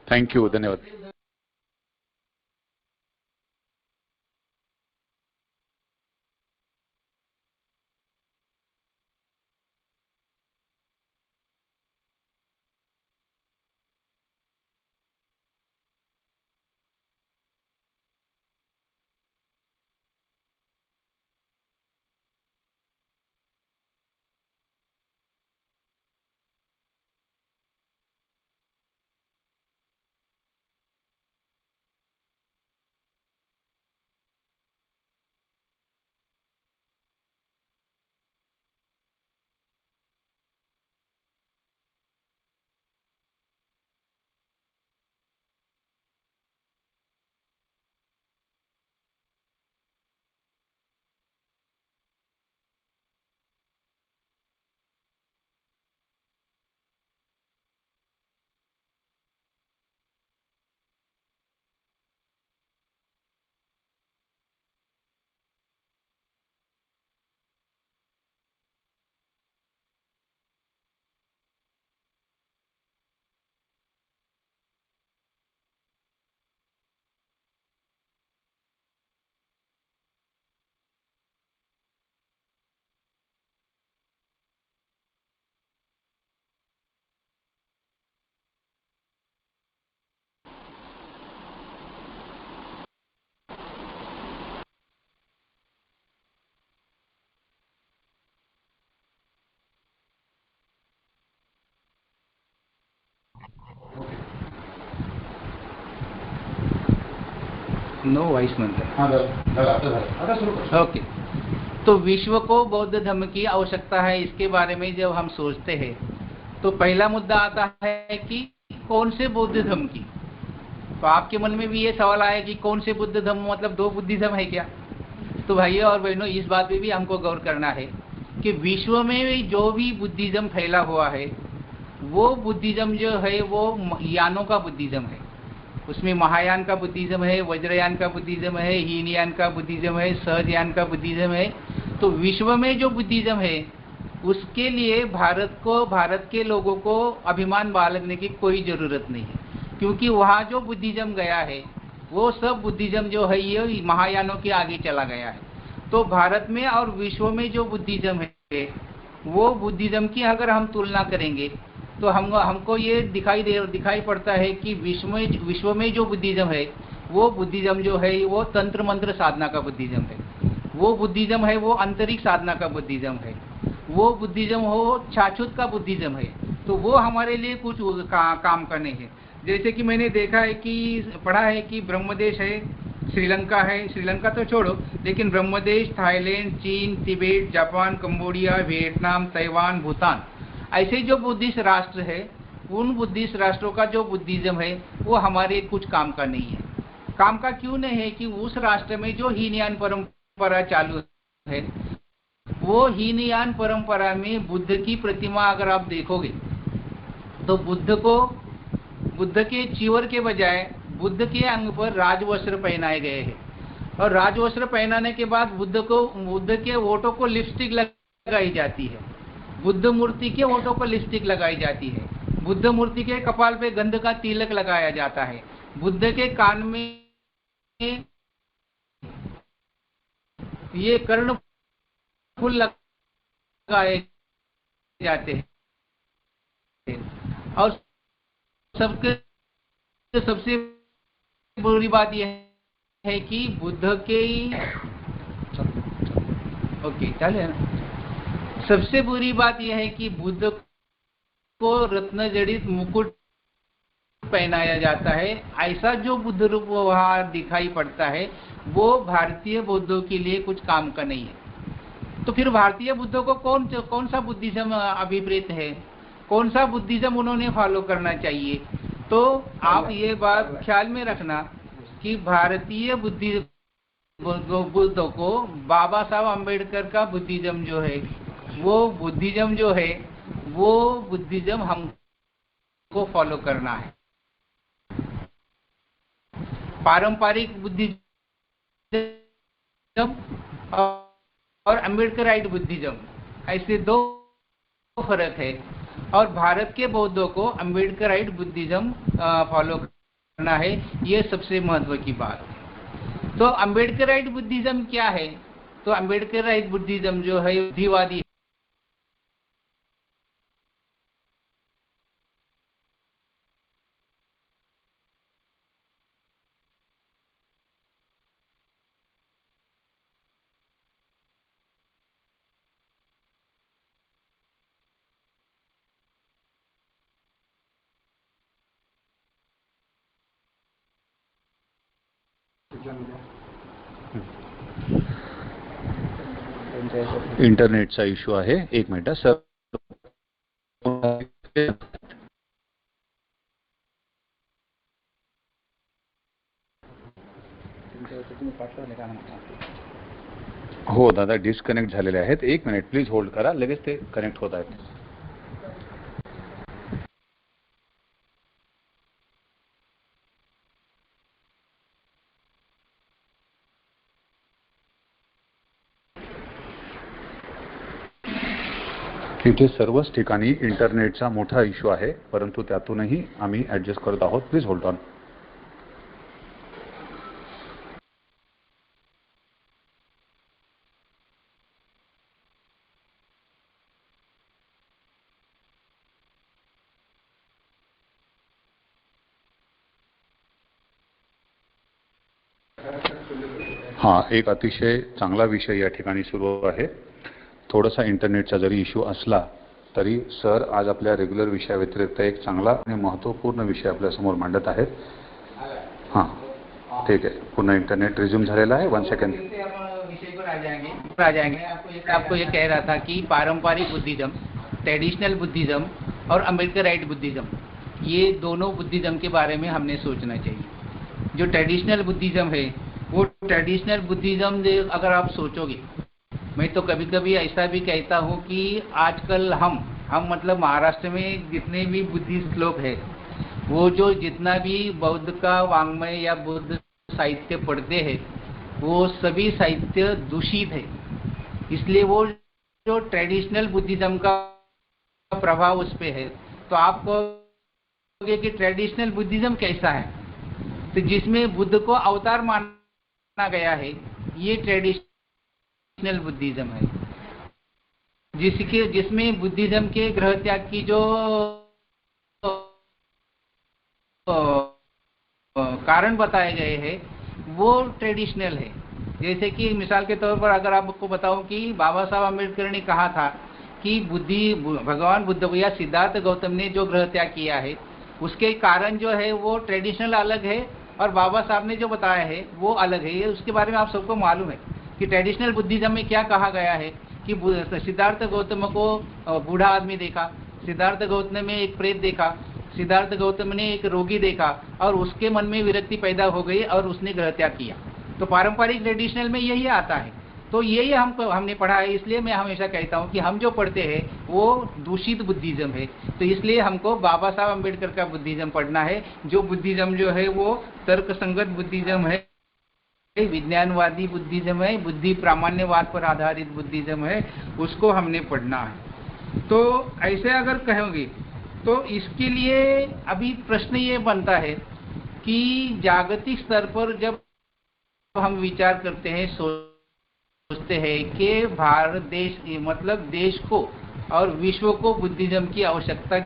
थँक्यू, धन्यवाद। नो वाइस मंत्र। ओके, तो विश्व को बौद्ध धर्म की आवश्यकता है, इसके बारे में जब हम सोचते हैं तो पहला मुद्दा आता है कि कौन से बौद्ध धर्म की। तो आपके मन में भी ये सवाल आया कि कौन से बुद्ध धर्म, मतलब दो बुद्धिज्म है क्या? तो भाइयों और बहनों, इस बात पे भी हमको गौर करना है कि विश्व में जो भी बुद्धिज्म फैला हुआ है वो बुद्धिज्म जो है वो यानों का बुद्धिज्म है। उसमें महायान का बुद्धिज्म है, वज्रयान का बुद्धिज्म है, हीनयान का बुद्धिज्म है, सहजयान का बुद्धिज्म है। तो विश्व में जो बुद्धिज्म है उसके लिए भारत के लोगों को अभिमान बालने की कोई जरूरत नहीं है, क्योंकि वहाँ जो बुद्धिज्म गया है वो सब बुद्धिज्म जो है ये महायानों के आगे चला गया है। तो भारत में और विश्व में जो बुद्धिज्म है वो बुद्धिज्म की अगर हम तुलना करेंगे तो हमको ये दिखाई पड़ता है कि विश्व में जो बुद्धिज्म है वो बुद्धिज्म जो है वो तंत्र मंत्र साधना का बुद्धिज्म है, वो बुद्धिज्म है वो अंतरिक्ष साधना का बुद्धिज्म है, वो बुद्धिज्म हो छाछूत का बुद्धिज्म है। तो वो हमारे लिए कुछ काम करने हैं। जैसे कि मैंने देखा है कि पढ़ा है कि ब्रह्मदेश है, श्रीलंका है, श्रीलंका तो छोड़ो, लेकिन ब्रह्मदेश, थाईलैंड, चीन, Tibet, Japan, Cambodia, Vietnam, Taiwan, Bhutan, ऐसे जो बुद्धिस्ट राष्ट्र है उन बुद्धिस्ट राष्ट्रों का जो बुद्धिज्म है वो हमारे कुछ काम का नहीं है। काम का क्यों नहीं है कि उस राष्ट्र में जो हीनयान परंपरा चालू है वो हीनयान परंपरा में बुद्ध की प्रतिमा अगर आप देखोगे तो बुद्ध के चीवर के बजाय बुद्ध के अंग पर राजवस्त्र पहनाए गए हैं, और राजवस्त्र पहनाने के बाद बुद्ध के ओठों को लिपस्टिक लगाई जाती है, बुद्ध मूर्ति के ओठों को लिपस्टिक लगाई जाती है, बुद्ध मूर्ति के कपाल पे गंध का तिलक लगाया जाता है, बुद्ध के कान में ये कर्ण फूल लगाए जाते हैं। और सबसे बुरी बात यह है कि बुद्ध के चले ना, सबसे बुरी बात यह है कि बुद्ध को रत्न जड़ित मुकुट पहनाया जाता है। ऐसा जो बुद्ध रूप वहां दिखाई पड़ता है वो भारतीय बुद्धों के लिए कुछ काम का नहीं है। तो फिर भारतीय बुद्धों को कौन सा बुद्धिज्म अभिप्रेत है, कौन सा बुद्धिज्म उन्होंने फॉलो करना चाहिए? तो आप ये बात ख्याल में रखना कि भारतीय बुद्धों को बाबा साहब अम्बेडकर का बुद्धिज्म जो है वो बुद्धिज्म हमको फॉलो करना है। पारंपरिक बुद्धिज्म और अम्बेडकराइट बुद्धिज्म, ऐसे दो फर्क है, और भारत के बौद्धों को अम्बेडकराइट बुद्धिज्म फॉलो करना है, ये सबसे महत्व की बात है। तो अम्बेडकराइट बुद्धिज्म क्या है? तो अम्बेडकराइट बुद्धिज्म जो है बुद्धिवादी है। इंटरनेटचा इश्यू आहे, एक मिनिट सर। हो दादा, डिस्कनेक्ट झालेले आहेत, एक मिनिट प्लीज होल्ड करा, लगेच ते कनेक्ट होत आहेत। इथे सर्वच ठिकाणी इंटरनेटचा मोठा इश्यू आहे, परंतु त्यातूनही आम्ही ऍडजस्ट करत आहोत, प्लीज होल्ड ऑन। हाँ, एक अतिशय चांगला विषय या ठिकाणी सुरू आहे। थोडासा इंटरनेटचा जरी इश्यू असला तरी सर आज आपल्या रेग्युलर विषयाव्यतिरिक्त एक चांगला आणि महत्त्वपूर्ण विषय आपल्या समोर मांडत आहेत। हां, ठीक आहे, पुन्हा इंटरनेट रिझ्यूम झालेला आहे. 1 सेकंड. फिर से हम विषय पर आ जाएंगे। आपको ये कह रहा था कि पारंपरिक बुद्धिज्म, ट्रेडिशनल बुद्धिज्म और अम्बेडकराइट बुद्धिज्म, ये दोनों बुद्धिज्म के बारे में हमने सोचना चाहिए। जो ट्रेडिशनल बुद्धिज्म है, वो ट्रेडिशनल बुद्धिज्म अगर आप सोचोगे, मैं तो कभी कभी ऐसा भी कहता हूँ कि आजकल हम मतलब महाराष्ट्र में जितने भी बुद्धिस्ट लोग हैं, वो जो जितना भी बौद्ध का वाङ्मय या बुद्ध साहित्य पढ़ते हैं, वो सभी साहित्य दूषित है। इसलिए वो जो ट्रेडिशनल बुद्धिज्म का प्रभाव उस पे है। तो आप कहोगे कि ट्रेडिशनल बुद्धिज्म कैसा है, तो जिसमें बुद्ध को अवतार माना गया है, ये ट्रेडिशनल बुद्धिज्म है। जिसमें बुद्धिज्म के ग्रह त्याग की जो कारण बताए गए हैं, वो ट्रेडिशनल है। जैसे कि मिसाल के तौर पर अगर आपको बताऊं कि बाबा साहब अम्बेडकर ने कहा था कि भगवान बुद्ध या सिद्धार्थ गौतम ने जो ग्रह त्याग किया है, उसके कारण जो है वो ट्रेडिशनल अलग है और बाबा साहब ने जो बताया है वो अलग है। ये उसके बारे में आप सबको मालूम है कि ट्रेडिशनल बुद्धिज्म में क्या कहा गया है कि सिद्धार्थ गौतम को बूढ़ा आदमी देखा, सिद्धार्थ गौतम में एक प्रेत देखा, सिद्धार्थ गौतम ने एक रोगी देखा और उसके मन में विरक्ति पैदा हो गई और उसने ग्रह त्याग किया। तो पारंपरिक ट्रेडिशनल में यही आता है। तो यही हमने पढ़ा है। इसलिए मैं हमेशा कहता हूँ कि हम जो पढ़ते हैं वो दूषित बुद्धिज्म है। तो इसलिए हमको बाबा साहब अम्बेडकर का बुद्धिज्म पढ़ना है। जो बुद्धिज्म जो है वो तर्क संगत बुद्धिज्म है, विज्ञानवादी बुद्धिज्म है, बुद्धि प्रामाण्यवाद पर आधारित बुद्धिज्म है, उसको हमने पढ़ना है। तो ऐसे अगर कहोगे तो इसके लिए अभी प्रश्न ये बनता है कि जागतिक स्तर पर जब हम विचार करते हैं, सोचते हैं कि भारत देश मतलब देश को और विश्व को बुद्धिज्म की आवश्यकता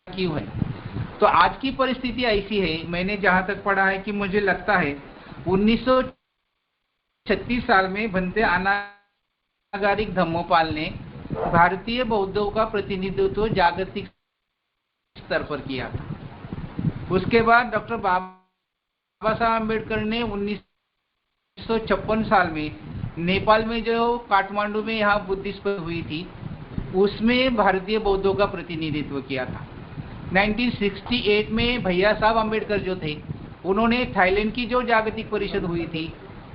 क्यों है, तो आज की परिस्थिति ऐसी है। मैंने जहां तक पढ़ा है कि मुझे लगता है 1936 साल में भंते अनागारिक धम्मोपाल ने भारतीय बौद्धों का प्रतिनिधित्व जागतिक स्तर पर किया था। उसके बाद डॉक्टर बाबा साहब अम्बेडकर ने 1956 साल में नेपाल में जो काठमांडू में यहाँ बुद्धिस्ट हुई थी, उसमें भारतीय बौद्धों का प्रतिनिधित्व किया था। 1968 में भैया साहब अम्बेडकर जो थे, उन्होंने थाईलैंड की जो जागतिक परिषद हुई थी,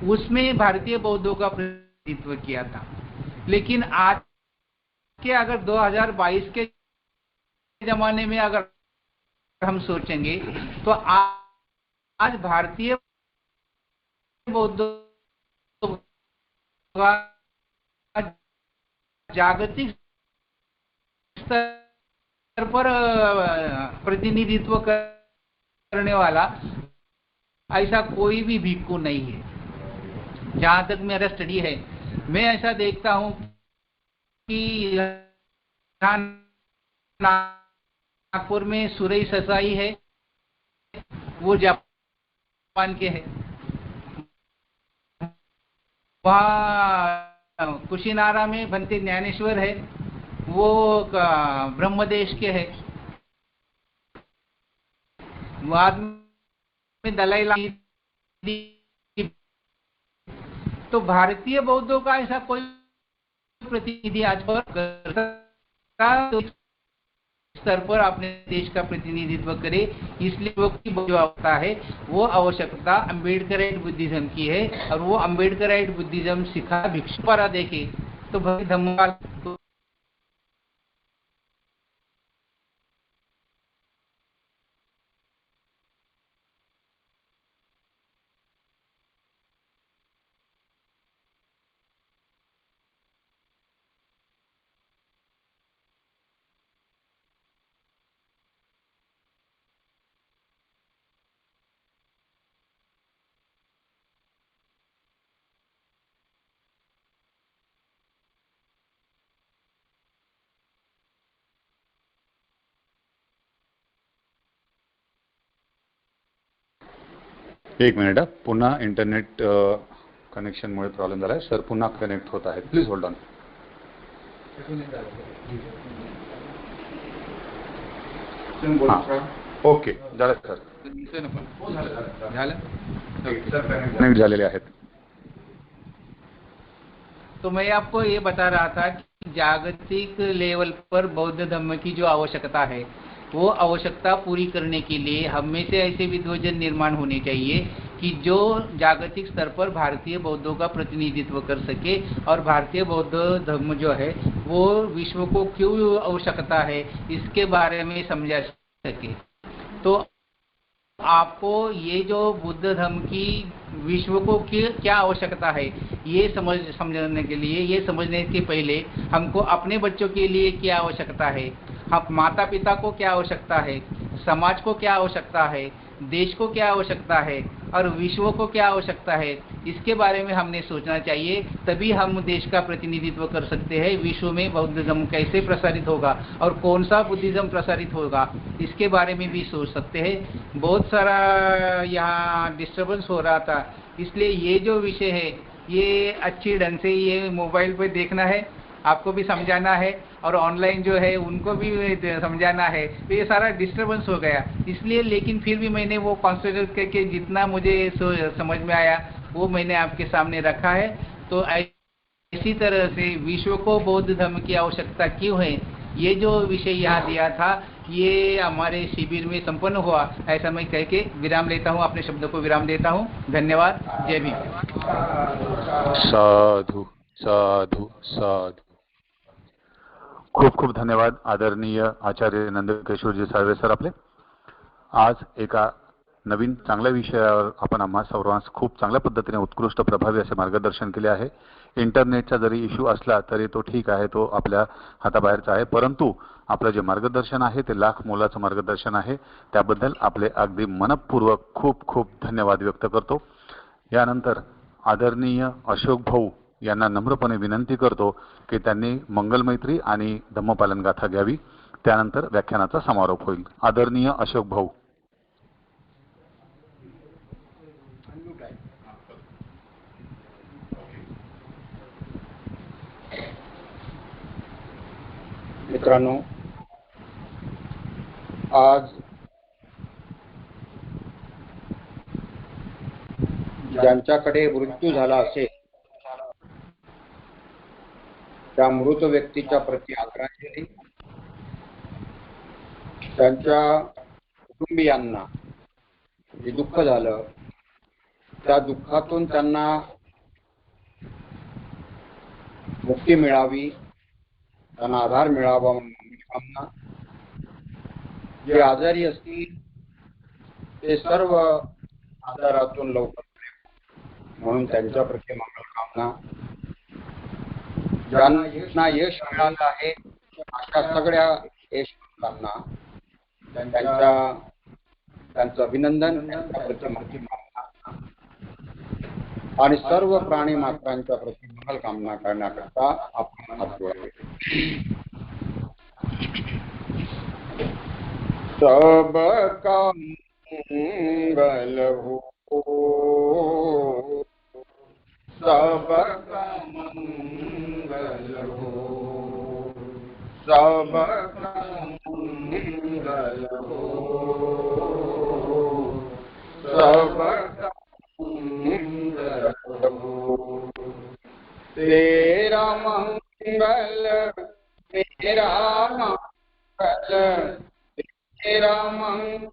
उसमें भारतीय बौद्धों का प्रतिनिधित्व किया था। लेकिन आज के अगर 2022 के जमाने में अगर हम सोचेंगे तो आज भारतीय बौद्धों का जागतिक स्तर पर प्रतिनिधित्व करने वाला ऐसा कोई भी भिक्खु नहीं है। जहां तक मेरा स्टडी है, मैं ऐसा देखता हूं कि नागपुर में सुरई ससाई है, वो जापान के है। वहाँ कुशीनारा में भंते ज्ञानेश्वर है, वो ब्रह्मदेश के है। बाद में दलाई लामा। तो भारतीय बौद्धों का ऐसा कोई प्रतिनिधि आज पर स्तर पर अपने देश का प्रतिनिधित्व करे। इसलिए वो जो आवश्यकता है वो आवश्यकता अम्बेडकराइट बुद्धिज्म की है। और वो अम्बेडकराइट बुद्धिज्म सिखा भिक्षु पर देखे तो भाई धम्मपाल एक मिनिट, पुन्हा इंटरनेट कनेक्शनमुळे प्रॉब्लेम झाला आहे सर. पुन्हा कनेक्ट होत आहे. Please hold on. हां. ओके, झालं सर. झालं. कनेक्ट झालेले आहेत. तो मैं आपको ये बता रहा था कि जागतिक लेवल पर बौद्ध धर्म की जो आवश्यकता है, वो आवश्यकता पूरी करने के लिए हम में से ऐसे विद्वजन निर्माण होने चाहिए कि जो जागतिक स्तर पर भारतीय बौद्धों का प्रतिनिधित्व कर सके और भारतीय बौद्ध धर्म जो है वो विश्व को क्यों आवश्यकता है इसके बारे में समझा सके. तो आपको ये जो बुद्ध धर्म की विश्व को क्या आवश्यकता है ये समझने के लिए, ये समझने के पहले हमको अपने बच्चों के लिए क्या आवश्यकता है, हम माता पिता को क्या आवश्यकता है, समाज को क्या आवश्यकता है, देश को क्या आवश्यकता है और विश्व को क्या आवश्यकता है, इसके बारे में हमने सोचना चाहिए. तभी हम देश का प्रतिनिधित्व कर सकते हैं. विश्व में बौद्धिज्म कैसे प्रसारित होगा और कौन सा बुद्धिज्म प्रसारित होगा इसके बारे में भी सोच सकते हैं. बहुत सारा यहाँ डिस्टर्बेंस हो रहा था, इसलिए ये जो विषय है ये अच्छी ढंग से ये मोबाइल पे देखना है, आपको भी समझाना है और ऑनलाइन जो है उनको भी समझाना है. तो ये सारा डिस्टर्बेंस हो गया इसलिए, लेकिन फिर भी मैंने वो कॉन्सेंट्रेट करके जितना मुझे समझ में आया वो मैंने आपके सामने रखा है. तो इसी तरह से विश्व को बौद्ध धर्म की आवश्यकता क्यों है, ये जो विषय यहाँ दिया था ये हमारे शिविर में संपन्न हुआ, ऐसा मैं कह के विराम लेता हूँ, अपने शब्दों को विराम देता हूँ. धन्यवाद. जय भीम. साधु साधु साधु. खूप खूप धन्यवाद आदरणीय आचार्य नंदकिशोरजी साळवे सर आपले. आज एका नवीन चांगल्या विषयावर आपण आम्हा सर्वांस खूप चांगल्या पद्धतीने उत्कृष्ट प्रभावी असे मार्गदर्शन केले आहे. इंटरनेटचा जरी इश्यू असला तरी तो ठीक आहे, तो आपल्या हाताबाहेरचा आहे, परंतु आपलं जे मार्गदर्शन आहे ते लाख मोलाचं मार्गदर्शन आहे. त्याबद्दल आपले अगदी मनपूर्वक खूप खूप धन्यवाद व्यक्त करतो. यानंतर आदरणीय अशोक भाऊ यांना नम्रपणे विनंती करतो की त्यांनी मंगलमैत्री आणि धम्मपालन गाथा घ्यावी. त्यानंतर व्याख्यानाचा समारोप होईल. आदरणीय अशोक भाऊ. मित्रांनो, आज ज्यांच्याकडे मृत्यू झाला असेल त्या मृत व्यक्तीच्या प्रती आदरांजली, त्यांच्या कुटुंबियांना जे दुःख झालं त्या दुःखातून त्यांना मुक्ती मिळावी, त्यांना आधार मिळावा म्हणून कामना. जे आजारी असतील ते सर्व आजारातून लवकर म्हणून त्यांच्या प्रती मंगल कामना. ज्यांना यश मिळालं आहे अशा सगळ्या यशवंतांना त्यांचं अभिनंदन, त्यांच्या प्रती मंगल कामना आणि सर्व प्राणी मात्रांच्या प्रती मंगल कामना करण्याकरता आपण हात जोडावे. सबका मंगल हो, सबका मंगल हो, सबका मंगल हो, सबका मंगल हो. तेरा मंगल मेरा मंगल, तेरा मंगल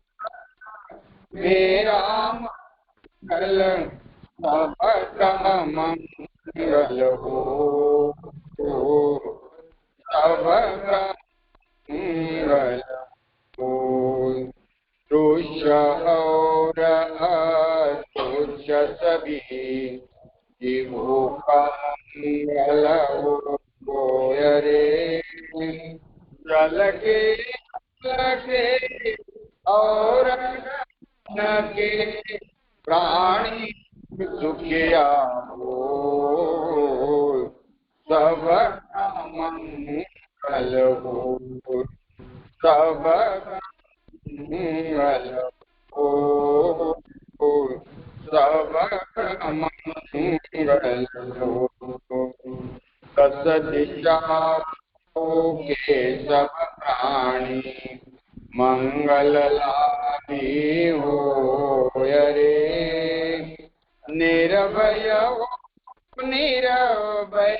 मेरा मंगल, सबका मंगल हो, सबका मंगल हो. तुझ और तुझ सभी जीवों का मंगल हो रे. जल के और न के प्राणी सुखिया हो, सबका मंगल हो, सबका मंगल हो, सबका मंगल हो. दस दिशाओं के सब प्राणी मंगल ला होय रे निर्भय हो निर्भय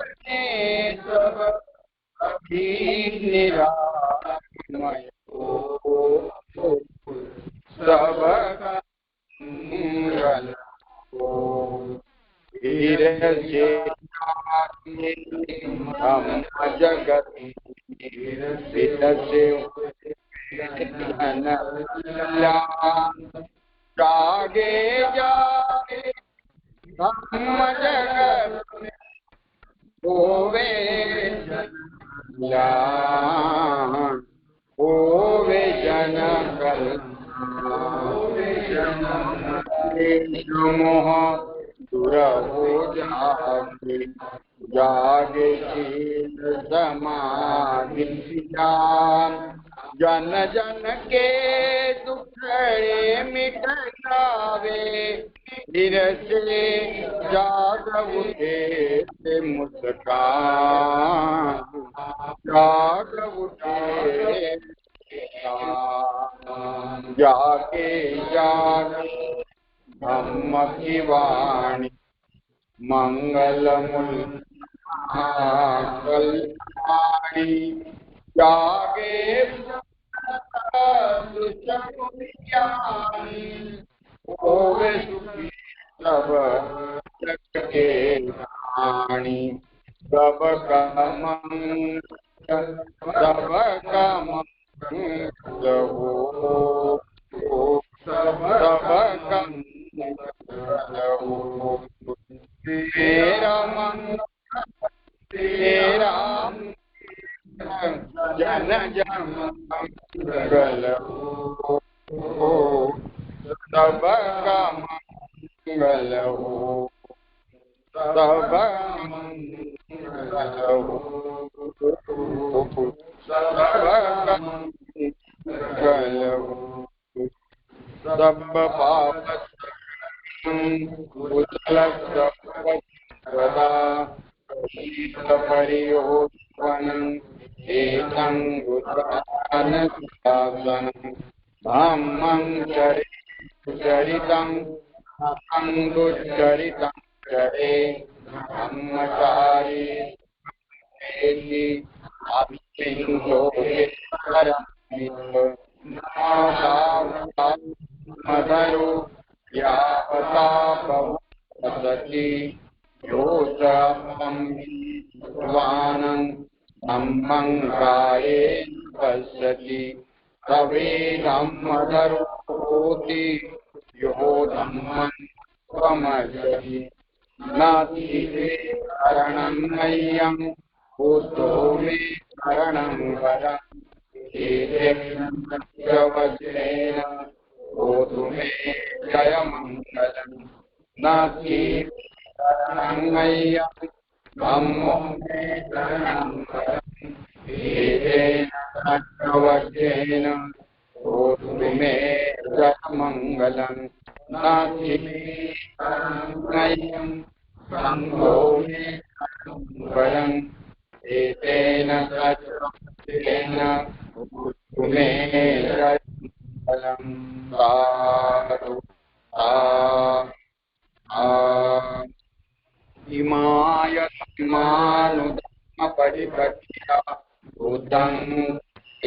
ने सब अभी निरामय हो सबका मंगल हो वीर से हम जगत वीर से जागे जागे हम जगत होवे कल्याण होवे जन कल्याण मोह दूर हो जागे जागे शील समाधि ज्ञान जन जन के दुख मिट जावे धीर से जाग उठे मुस्कान जाग उठे जाके जागे धम्म की वाणी मंगल मूल कल्याणी जागे होवे सुखी सब जग के प्राणी सब का मंगल सब का मंगल हो सब का मंगल हो तेरा मंगल तेरा जन जन मंगल हो सब का मंगल हो सब मंगल हो सब का मंगल हो सब पाप कुशल सब सदा शीत परियोत्पन्नं एतं गुरुदान शासनं धम्मं चरितं दुश्चरितं चरे ब्रह्मचारी एति अस्मिन् लोके मधरो यावता भवति योऽहं वानं धम्मं कायेन पश्यति तवेदं मधरो होति यो धम्मं त्वमस्यसि नास्ति ते शरणं मह्यं बुद्धो मे शरणं वर एतेन सत्यवचनेन होतु मे जयमङ्गलम् नास्ति शरणं मह्यं धम्मो मे शरणं वर एतेन सत्यवचनेन होतु मे जयमङ्गलम् नास्ति शरणं मह्यं धम्मो मे शरणं वरम् एतेन सत्यवचनेन होतु मे जयमङ्गलम् साधु इमाय धम्मानुधम्म परिपठ्य भूतं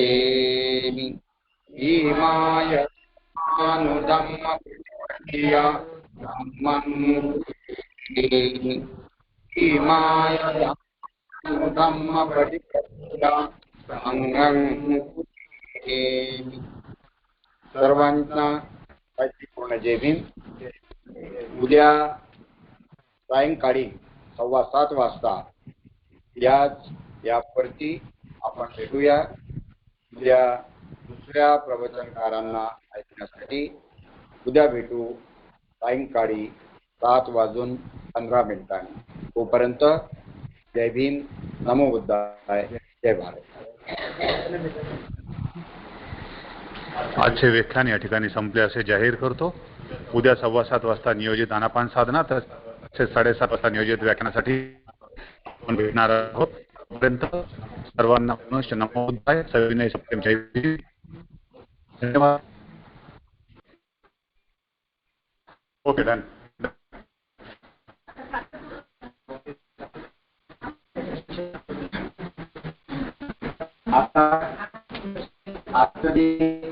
एमि इमाय धम्मानुधम्म परिपठ्य धम्मं एमि इमाय धम्मानुधम्म परिपठ्य संघं एमि सर्वांना पूर्ण जय भीम। उद्या सायंकाळी 7:15 वाजता याच यावरती आपण भेटूया। उद्या दुसऱ्या प्रवचनकारांना ऐकण्यासाठी उद्या भेटू सायंकाळी 7:15 तोपर्यंत जय भीम, नमो बुद्धाय, जय भारत। आजचे व्याख्यान या ठिकाणी संपले असे जाहीर करतो। उद्या 7:15 वाजता नियोजित आनापान साधना तर 7:30 वाजता नियोजित व्याख्यानासाठी आपण भेटणार आहोत। तोपर्यंत सर्वांना पुनश्च नमो बुद्धाय, सविनय सत्यम, जय भीम, धन्यवाद। Okay done. आपका जी